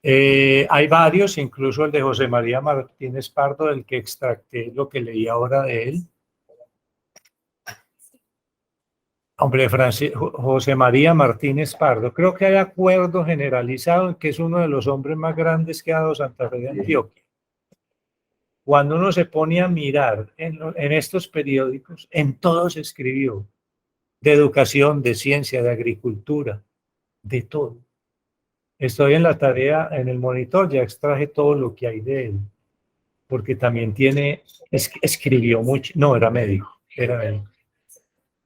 Hay varios, incluso el de José María Martínez Pardo, del que extracté lo que leí ahora de él. Hombre, José María Martínez Pardo, creo que hay acuerdo generalizado en que es uno de los hombres más grandes que ha dado Santa Fe de Antioquia. Cuando uno se pone a mirar en estos periódicos, en todos escribió, de educación, de ciencia, de agricultura, de todo. Estoy en la tarea, en el monitor, ya extraje todo lo que hay de él, porque también escribió mucho, no, era médico.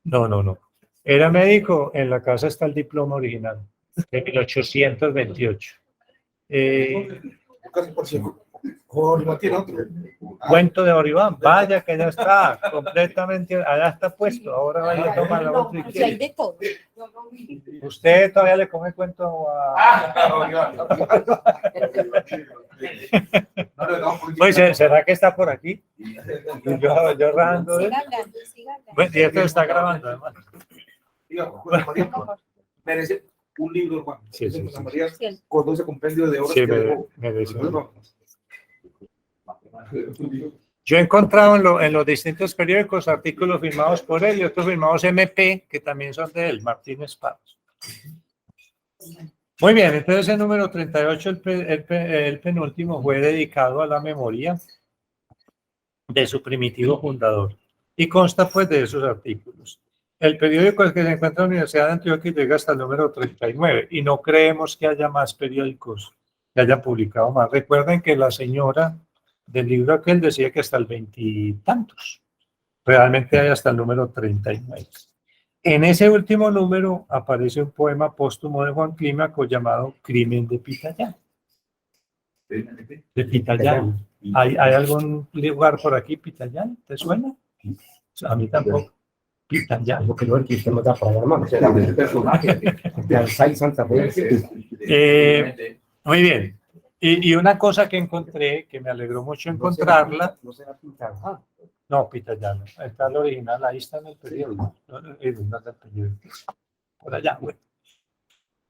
No. Era médico, en la casa está el diploma original, de 1828. Cuento de Oribán, vaya que ya está completamente, allá está puesto, ahora vaya a tomar la otra izquierda. de todo. Usted todavía le come cuento a... Pues, ¿será que está por aquí? Yo rando. Bueno, y esto está grabando además. Merece un libro, Juan. Sí. Con ese compendio de obras Sí, que merece. Yo he encontrado en los distintos periódicos artículos firmados por él y otros firmados MP, que también son de él, Martínez Pardos. Muy bien, entonces el número 38, el penúltimo, fue dedicado a la memoria de su primitivo fundador y consta pues de esos artículos. El periódico que se encuentra en la Universidad de Antioquia llega hasta el número 39 y no creemos que haya más periódicos que hayan publicado más. Recuerden que la señora del libro aquel decía que hasta el 20 y tantos. Realmente hay hasta el número 39. En ese último número aparece un poema póstumo de Juan Clímaco llamado Crimen de Pitallán. De Pitallán. ¿Hay algún lugar por aquí, Pitallán? ¿Te suena? A mí tampoco. Pitallán. Muy bien. Y una cosa que encontré, que me alegró mucho encontrarla. No, Pitallán. Está el original, ahí está en el periódico. Por allá, bueno.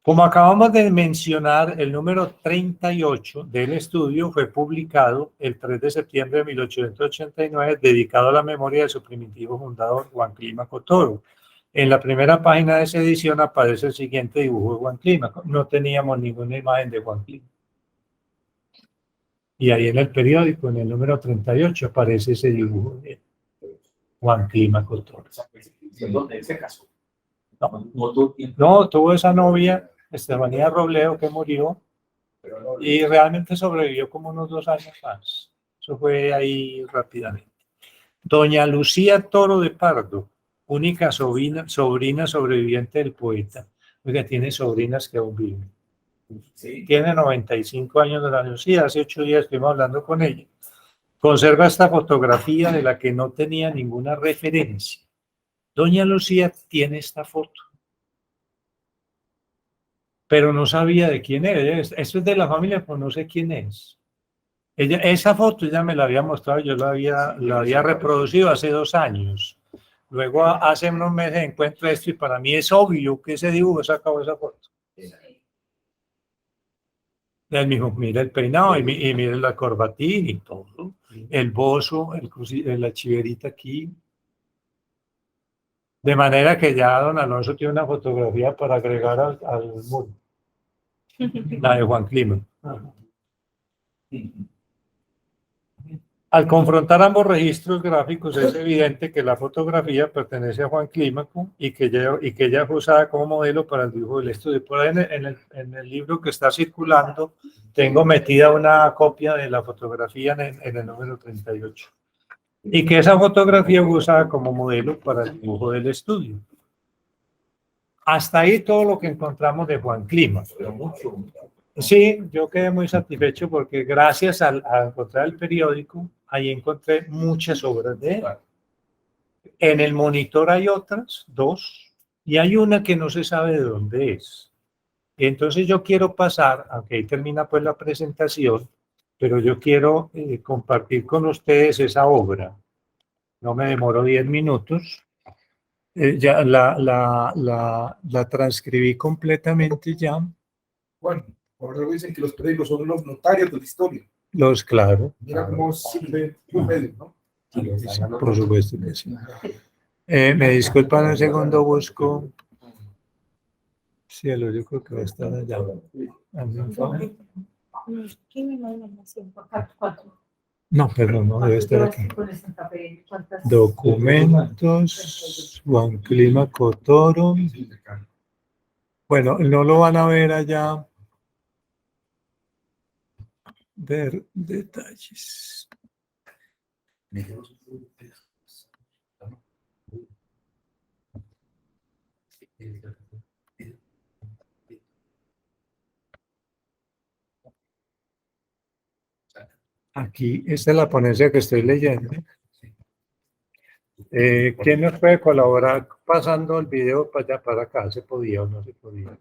Como acabamos de mencionar, el número 38 del estudio fue publicado el 3 de septiembre de 1889, dedicado a la memoria de su primitivo fundador, Juan Clímaco Toro. En la primera página de esa edición aparece el siguiente dibujo de Juan Clímaco. No teníamos ninguna imagen de Juan Clímaco. Y ahí en el periódico, en el número 38, aparece ese dibujo de Juan Clímaco Toro. No, tuvo esa novia, Estefanía Robledo, que murió y realmente sobrevivió como unos 2 años más. Eso fue ahí rápidamente. Doña Lucía Toro de Pardo, única sobrina sobreviviente del poeta. Oiga, tiene sobrinas que aún viven. Tiene 95 años de la Lucía, hace 8 días estuvimos hablando con ella. Conserva esta fotografía de la que no tenía ninguna referencia. Doña Lucía tiene esta foto, pero no sabía de quién era. Esto es de la familia, pero no sé quién es. Esa foto ya me la había mostrado, yo la había reproducido hace 2 años. Luego, hace unos meses encuentro esto y para mí es obvio que ese dibujo sacó esa foto. Él mismo, mira el peinado y mira la corbatín y todo. El bozo, la chiverita aquí. De manera que ya don Alonso tiene una fotografía para agregar al muro. La de Juan Clímaco. Al confrontar ambos registros gráficos es evidente que la fotografía pertenece a Juan Clímaco y que ella fue usada como modelo para el dibujo del estudio. Por ahí en el libro que está circulando tengo metida una copia de la fotografía en el número 38. Y que esa fotografía fue usada como modelo para el dibujo del estudio. Hasta ahí todo lo que encontramos de Juan Clímaco. Sí, yo quedé muy satisfecho porque gracias a encontrar el periódico, ahí encontré muchas obras de él. En el monitor hay otras, 2, y hay una que no se sabe de dónde es. Y entonces yo quiero pasar, aunque ahí termina pues la presentación, pero yo quiero compartir con ustedes esa obra. No me demoro 10 minutos. Ya la transcribí completamente ya. Bueno, por luego dicen que los periódicos son los notarios de la historia. Claro. Mira cómo sirve un medio, ¿no? Por supuesto que sí. Me disculpan un segundo, busco. Cielo, yo creo que va a estar allá. Hazme un favor. No, perdón, no debe estar aquí. Documentos, Juan Clímaco Toro. Bueno, no lo van a ver allá. Ver detalles. Aquí, esta es la ponencia que estoy leyendo. ¿Quién nos puede colaborar pasando el video para allá, para acá? ¿Se podía o no se podía?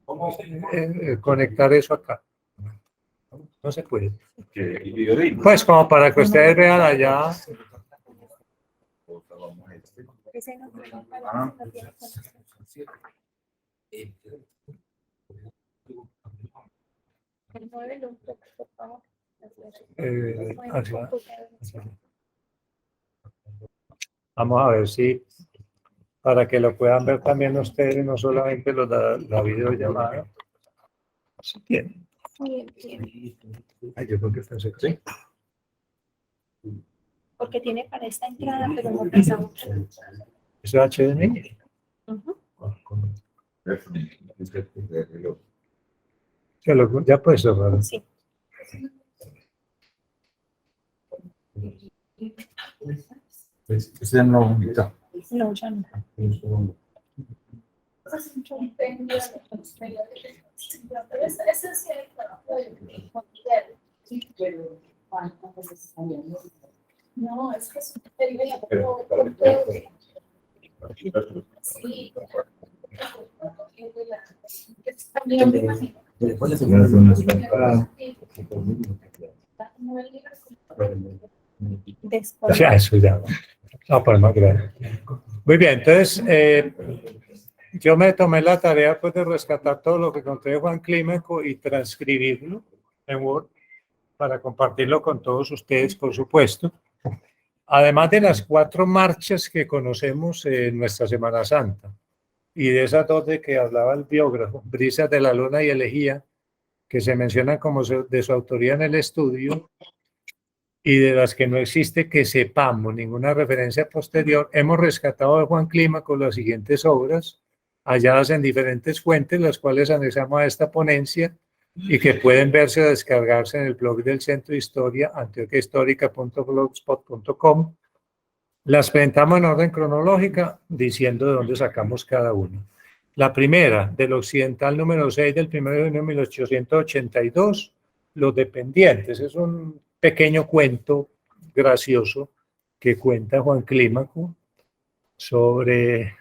¿Cómo conectar eso acá? No se puede. Pues como para que ustedes vean allá. Vamos a ver si para que lo puedan ver también ustedes, no solamente los de la videollamada. ¿Sí tienen? Ay, yo creo que está secreto. ¿Sí? Porque tiene para esta entrada, pero no pesa mucho. ¿Eso es HDMI? Ya puedes cerrar. Sí. Ese no, ya. No, ya no. No, es que es un Ya, eso ya. No, pues más grande. Muy bien, entonces yo me tomé la tarea pues, de rescatar todo lo que encontré de Juan Clímaco y transcribirlo en Word para compartirlo con todos ustedes, por supuesto. Además de las 4 marchas que conocemos en nuestra Semana Santa y de esas 2 de que hablaba el biógrafo, Brisas de la Luna y Elegía, que se mencionan como de su autoría en el estudio, y de las que no existe que sepamos ninguna referencia posterior, hemos rescatado de Juan Clímaco las siguientes obras, halladas en diferentes fuentes, las cuales anexamos a esta ponencia y que pueden verse o descargarse en el blog del Centro de Historia, antioquiahistórica.blogspot.com. Las presentamos en orden cronológica, diciendo de dónde sacamos cada uno. La primera, del occidental número 6 del 1 de junio de 1882, Los Dependientes. Es un pequeño cuento gracioso que cuenta Juan Clímaco sobre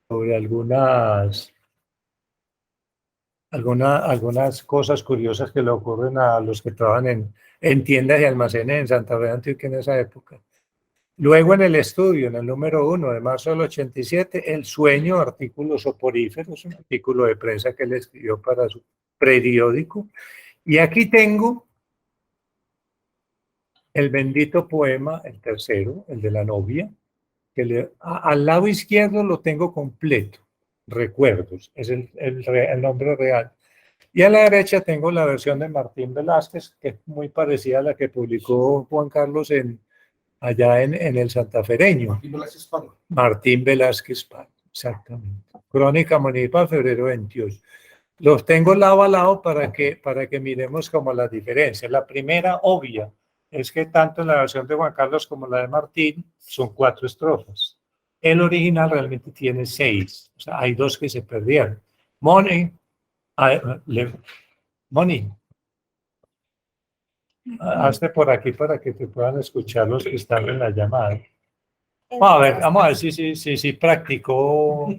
algunas cosas curiosas que le ocurren a los que trabajan en tiendas y almacenes en Santa Fe de Antioquia en esa época. Luego en el estudio, en el número 1 de marzo del 87, El sueño, artículos soporíferos, un artículo de prensa que él escribió para su periódico. Y aquí tengo el bendito poema, el tercero, el de la novia, que al lado izquierdo lo tengo completo, Recuerdos, es el nombre real. Y a la derecha tengo la versión de Martín Velázquez, que es muy parecida a la que publicó Juan Carlos allá en el santafereño. Martín Velázquez Parra, exactamente. Crónica Municipal, febrero 28. Los tengo lado a lado para que miremos como las diferencias. La primera, obvia, es que tanto en la versión de Juan Carlos como la de Martín son 4 estrofas. El original realmente tiene 6. O sea, hay 2 que se perdieron. Money, hazte por aquí para que te puedan escuchar los que están en la llamada. Vamos a ver si practicó.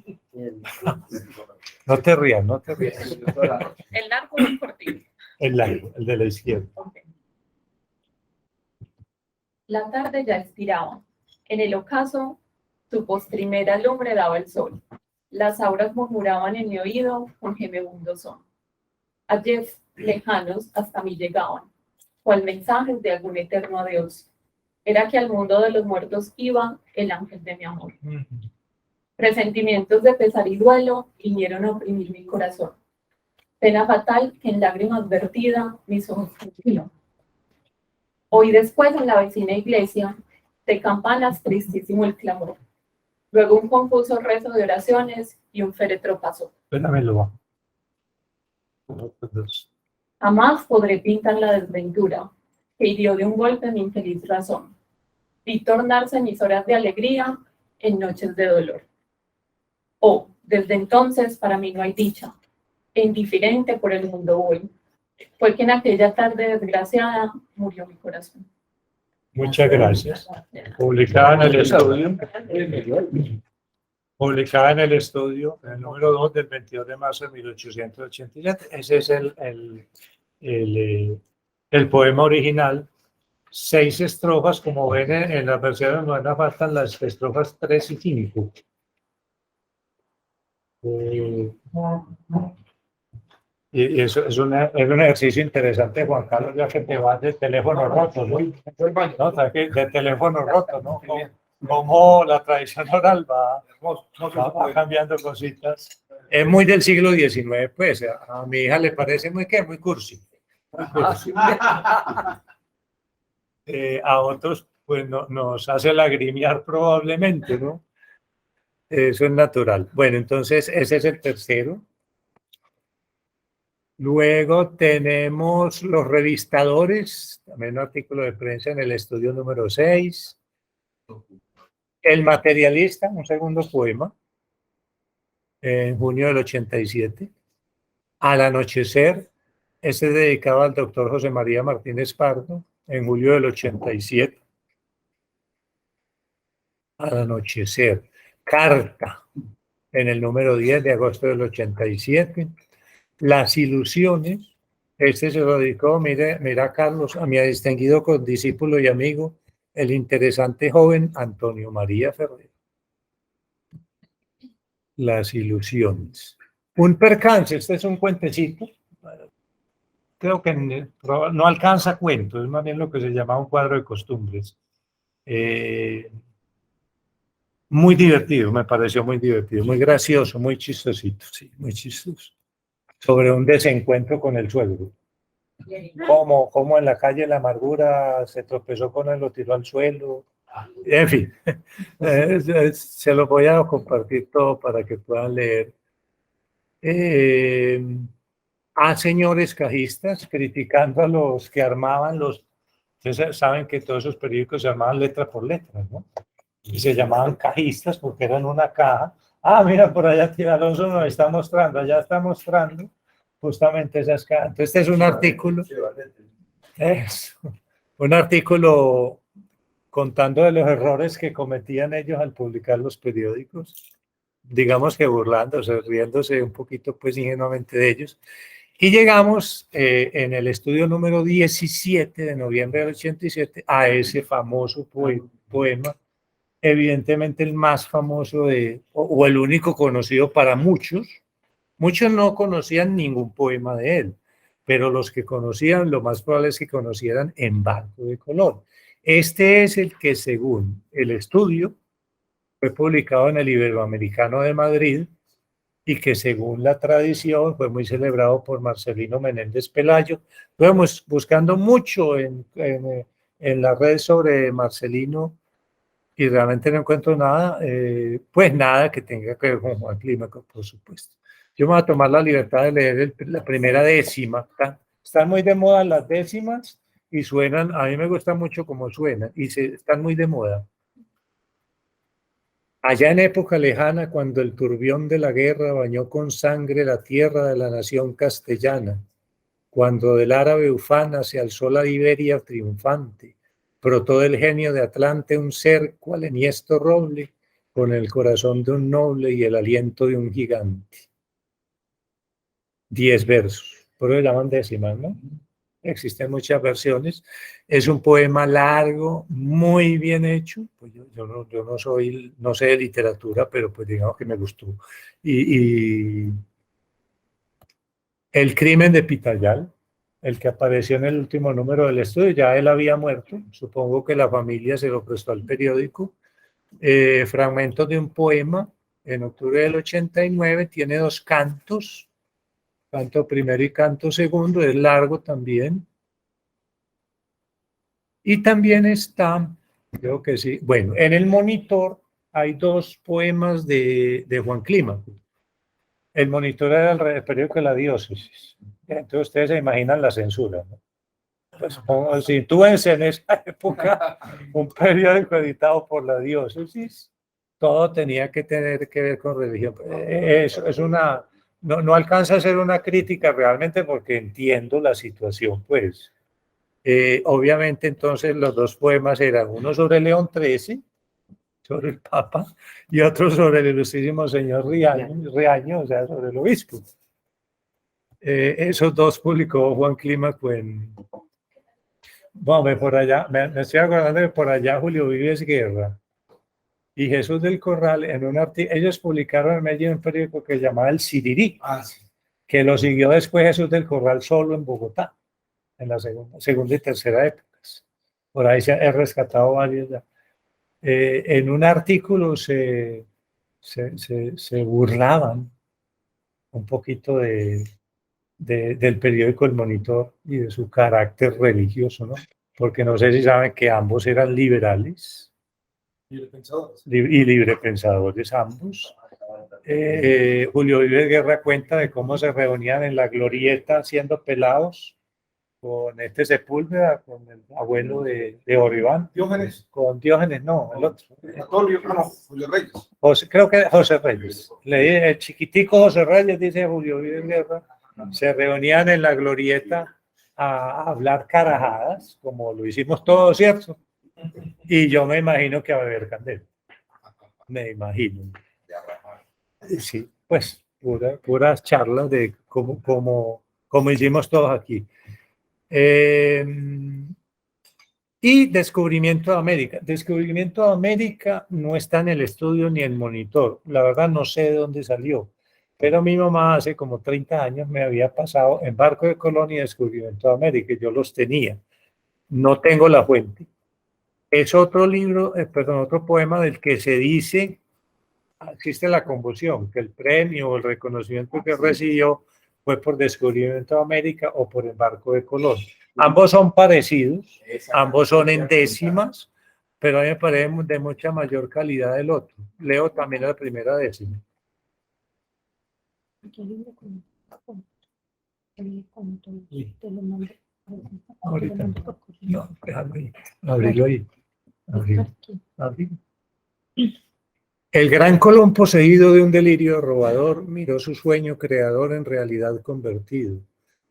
No te rías, no te rías. El largo o el cortito. El largo, el de la izquierda. Ok. La tarde ya expiraba. En el ocaso, su postrimera lumbre daba el sol. Las auras murmuraban en mi oído con gemebundo son. Ayer lejanos hasta mí llegaban, cual mensajes de algún eterno adiós. Era que al mundo de los muertos iba el ángel de mi amor. Presentimientos de pesar y duelo vinieron a oprimir mi corazón. Pena fatal que en lágrimas vertida mis ojos cumplieron. Hoy después en la vecina iglesia, de campanas tristísimo el clamor. Luego un confuso rezo de oraciones y un féretro pasó. Espéramelo. Jamás podré pintar la desventura que hirió de un golpe mi infeliz razón. Vi tornarse mis horas de alegría en noches de dolor. Oh, desde entonces para mí no hay dicha, e indiferente por el mundo voy. Fue que en aquella tarde desgraciada murió mi corazón. Muchas gracias. Publicada en el estudio. Publicada en el estudio, en el número 2 del 22 de marzo de 1887. Ese es el poema original. 6 estrofas, como ven en las versiones modernas faltan las estrofas 3 y 5. Y eso es un ejercicio interesante, Juan Carlos, ya que te vas de teléfono roto, ¿no? ¿No? ¿Sabes qué? De teléfono roto, ¿no? Como la tradición oral va cambiando cositas. Es muy del siglo XIX, pues. A mi hija le parece muy cursi. A otros, pues, nos hace lagrimear probablemente, ¿no? Eso es natural. Bueno, entonces, ese es el tercero. Luego tenemos los revistadores, también un artículo de prensa en el estudio número 6. El materialista, un segundo poema, en junio del 87. Al anochecer, este dedicado al doctor José María Martínez Pardo, en julio del 87. Al anochecer. Carta, en el número 10 de agosto del 87. Las ilusiones, este se lo dedicó, mira Carlos, a mi distinguido condiscípulo y amigo, el interesante joven Antonio María Ferrer. Las ilusiones. Un percance, este es un cuentecito, creo que no alcanza cuento, es más bien lo que se llama un cuadro de costumbres. Muy divertido, me pareció muy divertido, muy gracioso, muy chistosito, sí, muy chistoso. Sobre un desencuentro con el suegro. Como en la calle La Amargura se tropezó con él, lo tiró al suelo. En fin, se lo voy a compartir todo para que puedan leer. A señores cajistas criticando a los que armaban los... Ustedes saben que todos esos periódicos se armaban letra por letra, ¿no? Y se llamaban cajistas porque eran una caja. Ah, mira, por allá tía Alonso nos está mostrando, allá está mostrando justamente esas cajas. Entonces, este es un artículo, un artículo contando de los errores que cometían ellos al publicar los periódicos, digamos que burlándose, riéndose un poquito pues ingenuamente de ellos. Y llegamos en el estudio número 17 de noviembre del 87 a ese famoso poema, evidentemente el más famoso o el único conocido para muchos. Muchos no conocían ningún poema de él, pero los que conocían, lo más probable es que conocieran En Barco de Colón. Este es el que, según el estudio, fue publicado en el Iberoamericano de Madrid y que, según la tradición, fue muy celebrado por Marcelino Menéndez Pelayo. Estuvimos buscando mucho en la red sobre Marcelino y realmente no encuentro nada, pues nada que tenga que ver con Juan Clímaco, por supuesto. Yo me voy a tomar la libertad de leer la primera décima. Están muy de moda las décimas y suenan, a mí me gusta mucho cómo suenan y están muy de moda. Allá en época lejana, cuando el turbión de la guerra bañó con sangre la tierra de la nación castellana, cuando del árabe ufana se alzó la Iberia triunfante, brotó del genio de Atlante un ser cual enhiesto roble, con el corazón de un noble y el aliento de un gigante. 10 versos, por eso lo llaman décimas, ¿no? Existen muchas versiones. Es un poema largo, muy bien hecho. Pues yo no soy, no sé de literatura, pero pues digamos que me gustó. Y El crimen de Pitayal, el que apareció en el último número del estudio, ya él había muerto. Supongo que la familia se lo prestó al periódico. Fragmentos de un poema en octubre del 89, tiene 2 cantos, canto primero y canto segundo, es largo también. Y también está, creo que sí, bueno, en el monitor hay 2 poemas de Juan Clímaco. El monitor era el periódico de la diócesis. Entonces ustedes se imaginan la censura, ¿no? Pues si tú en esa época un periódico editado por la diócesis, todo tenía que tener que ver con religión. Eso es una, no alcanza a ser una crítica realmente porque entiendo la situación, pues. Obviamente entonces los 2 poemas eran uno sobre León XIII, sobre el Papa, y otro sobre el ilustrísimo señor Riaño, o sea, sobre el obispo. Esos 2 publicó Juan Clímaco en... Bueno, por allá, me estoy acordando que por allá Julio Vives Guerra y Jesús del Corral, en un artículo, ellos publicaron en Medellín un periódico que se llamaba El Sirirí, que lo siguió después Jesús del Corral solo en Bogotá, en la segunda y tercera épocas. Por ahí se he rescatado varios ya. En un artículo se burlaban un poquito del periódico El Monitor y de su carácter religioso, ¿no? Porque no sé si saben que ambos eran liberales y librepensadores ambos. Julio Vives Guerra cuenta de cómo se reunían en la glorieta siendo pelados con Sepúlveda, con el abuelo de Oribán. Diógenes. Con Diógenes, no, el otro. Julio Reyes. Creo que José Reyes. El chiquitico José Reyes, dice Julio Vives Guerra, se reunían en la glorieta a hablar carajadas, como lo hicimos todos, ¿cierto? Y yo me imagino que a beber candela. Me imagino. Sí, pues puras charlas de como hicimos todos aquí. Y Descubrimiento de América. Descubrimiento de América no está en el estudio ni en el monitor. La verdad no sé de dónde salió. Pero mi mamá hace como 30 años me había pasado en Barco de Colón y Descubrimiento de América. Yo los tenía. No tengo la fuente. Es otro libro, otro poema del que se dice, existe la confusión, que el premio o el reconocimiento que recibió fue por Descubrimiento de América o por el Barco de Colón. Ambos son parecidos, ambos son en décimas, pero a mí me parece de mucha mayor calidad el otro. Leo también la primera décima. Ahorita no, déjalo ahí. Abrirlo ahí. Abrirlo. El gran Colón, poseído de un delirio robador, miró su sueño creador en realidad convertido.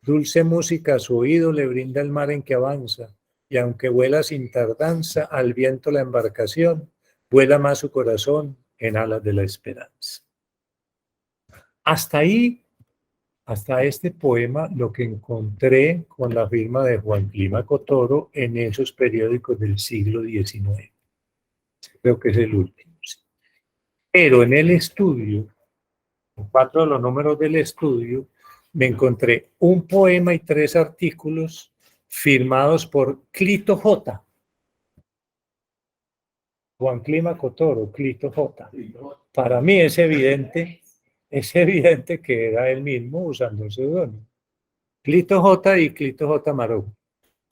Dulce música a su oído le brinda el mar en que avanza, y aunque vuela sin tardanza al viento la embarcación, vuela más su corazón en alas de la esperanza. Hasta ahí, hasta este poema, lo que encontré con la firma de Juan Clímaco Toro en esos periódicos del siglo XIX. Creo que es el último. Pero en el estudio, en 4 de los números del estudio, me encontré un poema y 3 artículos firmados por Clito J. Juan Clímaco Toro, Clito J. Para mí es evidente que era él mismo usando el seudónimo. Clito J y Clito J Maró.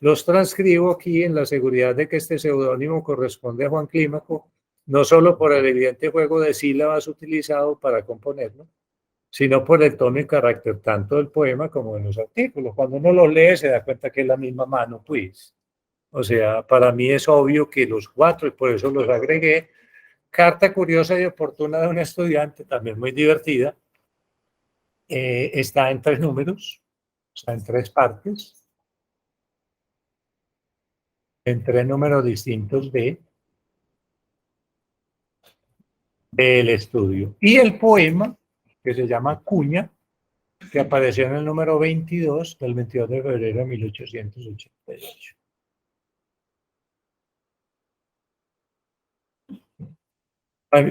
Los transcribo aquí en la seguridad de que este seudónimo corresponde a Juan Clímaco, no solo por el evidente juego de sílabas utilizado para componerlo, sino por el tono y carácter tanto del poema como de los artículos. Cuando uno los lee se da cuenta que es la misma mano, pues. O sea, para mí es obvio que los 4, y por eso los agregué. Carta curiosa y oportuna de un estudiante, también muy divertida. Está en 3 números, está en 3 partes, en 3 números distintos del estudio. Y el poema, que se llama Cuña, que apareció en el número 22 del 22 de febrero de 1888.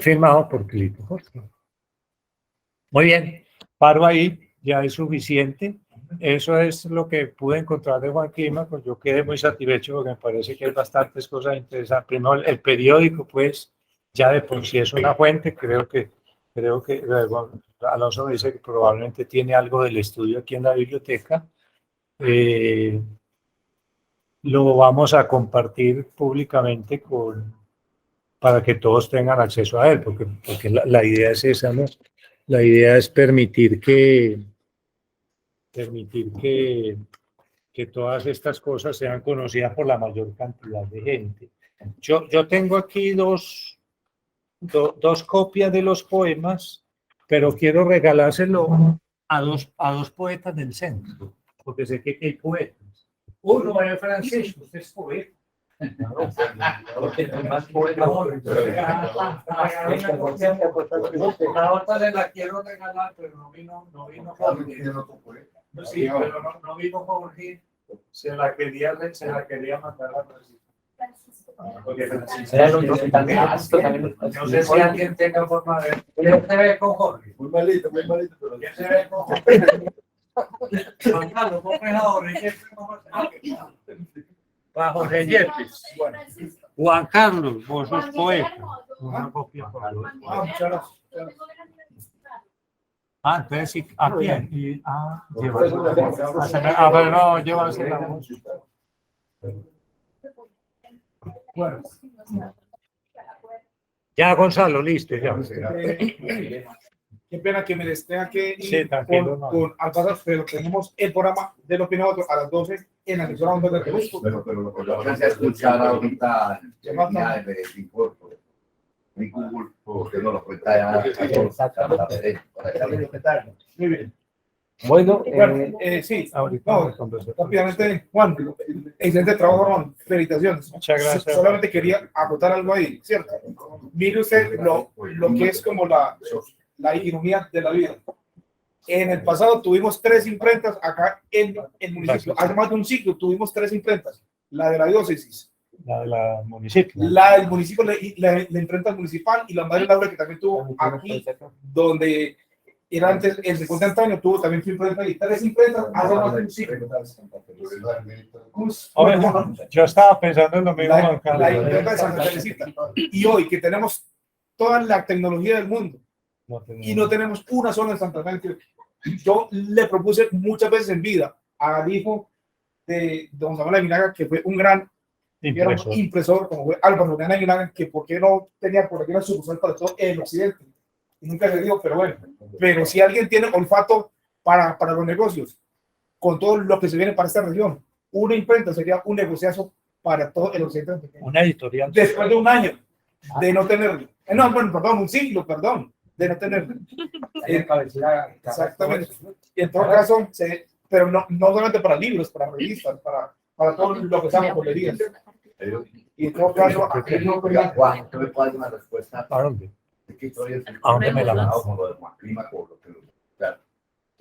Firmado por Clito Jorge. Muy bien, paro ahí, ya es suficiente. Eso es lo que pude encontrar de Juan Clímaco. Yo quedé muy satisfecho porque me parece que hay bastantes cosas interesantes. Primero, el periódico, pues, ya de por sí es una fuente. Creo que bueno, Alonso me dice que probablemente tiene algo del estudio aquí en la biblioteca. Lo vamos a compartir públicamente para que todos tengan acceso a él, porque la idea es esa, ¿no? La idea es permitir que todas estas cosas sean conocidas por la mayor cantidad de gente. Yo tengo aquí dos copias de los poemas, pero quiero regalárselo a dos poetas del centro, porque sé que hay poetas. Uno es Francisco, usted es poeta. Ahora le la quiero regalar, pero no vino Jorge. Sí, pero no vino Jorge. Se la quería mandar a Francisco. No sé si alguien tenga forma de ver. ¿Quién se ve con Jorge? Muy malito, pero... ¿Quién se ve con Jorge? Juan Carlos, ¿cómo es a Jorge? Para Jorge Yepes. Juan Carlos, vos sos poeta. Una copia por favor. muchas gracias. Entonces sí, ¿a quién? Pero no, llévasela. Bueno. Ya, Gonzalo, listo, ya. Qué pena que me les tenga que ir Sí, tranquilo, con al pasar, pero tenemos el programa de los Pinados a las 12 en la emisora Onda de Telusco. Pero lo que yo empecé a escuchar ahorita mi Google, porque no lo cuenta ya. Muy bien. Bueno, Sí, Ahorita no, vamos a conversar. rápidamente, Juan, excelente trabajo, Juan. Felicitaciones. Muchas gracias. Solamente quería acotar algo ahí, ¿cierto? Mire usted lo que es como la ironía de la vida. En el pasado tuvimos 3 imprentas acá en el municipio. Hace más de un siglo tuvimos 3 imprentas. La de la diócesis, La de la municipio. la del municipio, la imprenta municipal y la Madre Laura que también tuvo aquí, donde era antes el de Antonio, tuvo también su imprenta y 3 imprentas hace más de un siglo. Yo estaba pensando en lo mismo, Juan La Carlos. imprenta de Santa Teresita. Y hoy que tenemos toda la tecnología del mundo y no tenemos una sola en Santa Fe. Yo le propuse muchas veces en vida al hijo de don Samuel Aguinaga, que fue un gran impresor, como fue Álvaro de Aguinaga, que por qué no tenía por aquí una sucursal para todo el occidente. Y nunca se dio, pero bueno. Pero si alguien tiene olfato para los negocios, con todo lo que se viene para esta región, una imprenta sería un negociazo para todo el occidente. Una editorial. Después de un año de no tenerlo. No, bueno, perdón, un siglo, perdón, de no tenerlo. Exactamente. Y en todo caso, pero no solamente para libros, para revistas, para todo lo que sean bolerías. Y en todo caso, aquí no Juan, ¿tú me puedes dar una respuesta? ¿A dónde? ¿De qué historia es? ¿A dónde me la mandas? Con lo de Juan Clímaco, claro.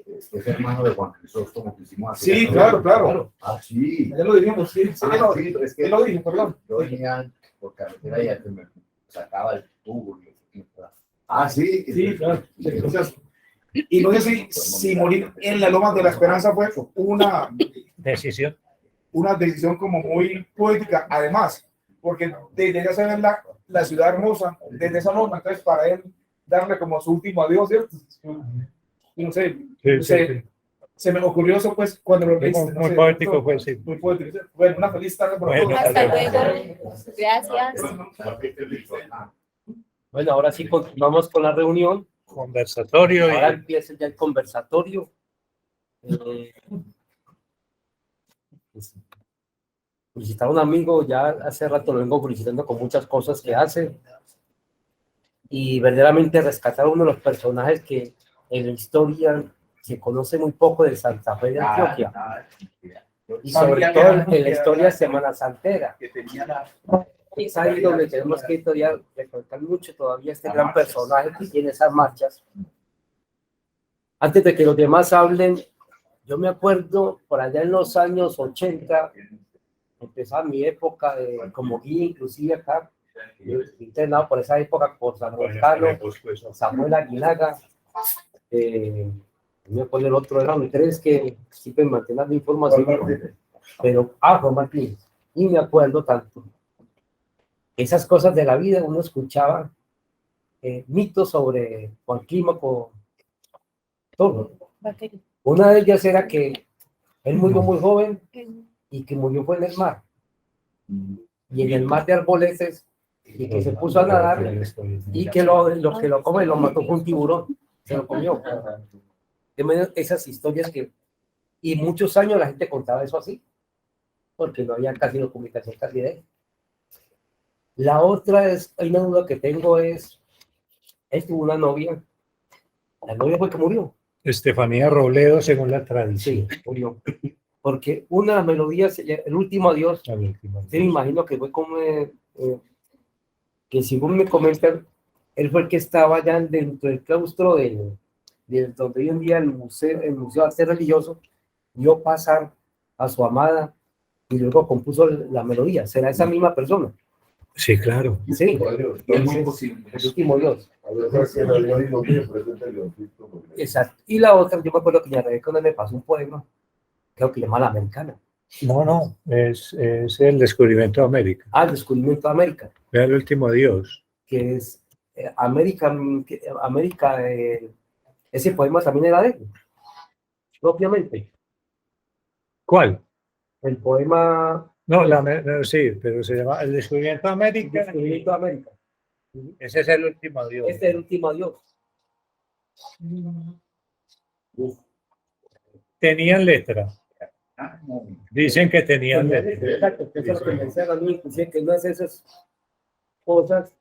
Es hermano de Juan Crisóstomo que hicimos así. Sí, claro. Ah, sí. Ya lo dijimos, sí. Sí, pero es que lo dije, perdón. yo venía por carretera y antes me sacaba el tubo. Ah, sí. Sí, claro. Entonces, y no sé si morir en la Loma de la Esperanza fue una Decisión. como muy poética, además, porque desde ya se ve la ciudad hermosa, desde esa loma, entonces para él darle como su último adiós, ¿cierto? Y no sé, se me ocurrió eso pues cuando lo leíste. Muy poético fue, sí. Muy poético. Bueno, una feliz tarde para todos. Hasta luego. Gracias. bueno, ahora sí continuamos con la reunión. Conversatorio. Ahora empieza ya el conversatorio. Felicitar a un amigo, ya hace rato lo vengo felicitando con muchas cosas que hace. Y verdaderamente rescatar uno de los personajes que en la historia se conoce muy poco de Santa Fe de Antioquia. Y sobre todo en la historia Semana Santera. Es ahí donde tenemos que todavía recordar mucho todavía este gran personaje que tiene esas marchas. Antes de que los demás hablen, yo me acuerdo por allá en los años 80, empezaba mi época de, como guía, inclusive acá, internado por esa época por Samuel Calo, Samuel Aguinaga, no me acuerdo el otro, eran tres que siempre mantenían la información, pero Juan Martínez, y me acuerdo tanto, esas cosas de la vida, uno escuchaba mitos sobre Juan Clímaco, todo. Una de ellas era que él murió muy joven y que murió fue en el mar, y en el mar de Arboletes, y que se puso a nadar y que lo que lo come lo mató con un tiburón, se lo comió. Esas historias que, y muchos años la gente contaba eso así, porque no había casi documentación casi de él. La otra es, hay una duda que tengo es, él tuvo una novia, la novia fue que murió. Estefanía Robledo, según la tradición. Sí, murió. Porque una de las melodías, el último adiós, La última. sí, me imagino que fue como, que según me comentan, él fue el que estaba ya dentro del claustro de donde hoy en día el Museo de Arte Religioso, vio pasar a su amada y luego compuso la melodía. ¿Será esa misma persona? Sí, claro. Sí, Es muy posible. el último Dios. A veces que el algoritmo tiene presente el conflicto. Exacto. Y la otra, yo me acuerdo que cuando me pasó un poema, creo que llama La Americana. No, es el descubrimiento de América. El descubrimiento de América. Vea el último Dios. Que es América, ese poema también era de él, propiamente. ¿Cuál? El poema. No, sí, pero se llama El descubrimiento de América. El descubrimiento de América. Ese es el último Dios. Este es el último adiós. Tenían letra. Dicen que tenían letra. Exacto, eso es lo que me decían a mí, inclusive que no es esas cosas.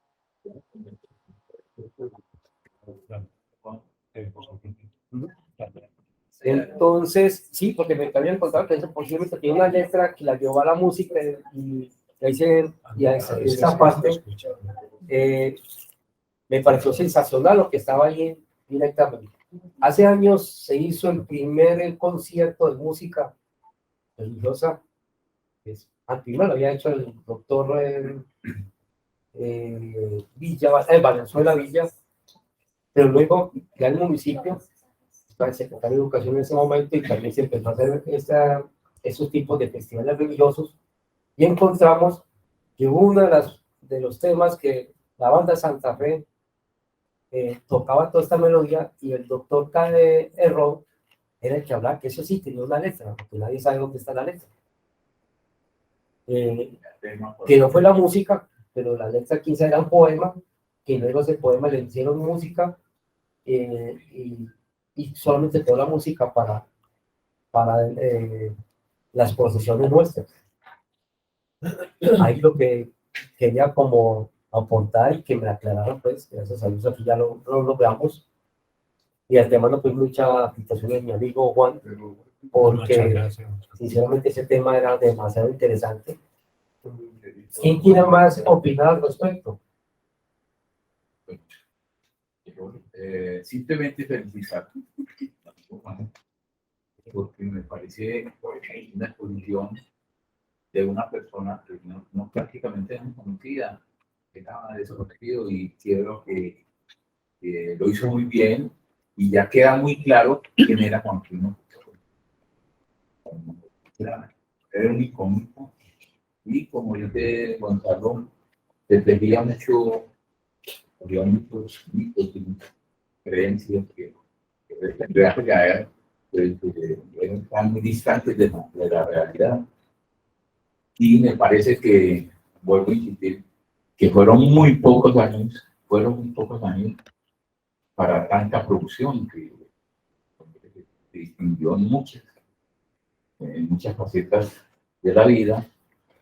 Entonces, sí, porque me habían contado que eso posiblemente tiene una letra que la llevó a la música y esa parte me pareció sensacional lo que estaba ahí directamente. Hace años se hizo el primer concierto de música religiosa, primero lo había hecho el doctor Valenzuela Villa, pero luego ya el municipio, el secretario de Educación en ese momento, y también se empezó a hacer esos tipos de festivales religiosos, y encontramos que uno de los temas que la banda Santa Fe tocaba toda esta melodía, y el doctor Error era el que hablaba que eso sí tenía una letra, porque nadie sabe dónde está la letra. Que no fue la música, pero la letra 15 era un poema, que luego ese poema le hicieron música, y solamente toda la música para las procesiones nuestras. Ahí lo que quería como aportar y que me aclararon, pues, gracias a Dios aquí ya lo logramos. Y antemano, pues, muchas felicitaciones a mi amigo Juan, porque sinceramente ese tema era demasiado interesante. ¿Quién quiere más opinar al respecto? Simplemente felicitar, porque me parece una exposición de una persona que no prácticamente no conocida, que estaba desconocido, y quiero que lo hizo muy bien, y ya queda muy claro quién era Juan Quino. Era un icónico, y como dice Gonzalo, se veía muchos mitos y creencias que están muy distantes de la realidad. Y me parece que, vuelvo a insistir, que fueron muy pocos años para tanta producción que se distinguió en muchas facetas de la vida.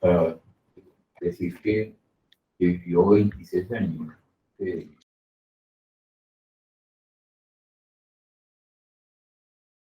Para decir que vivió 26 años,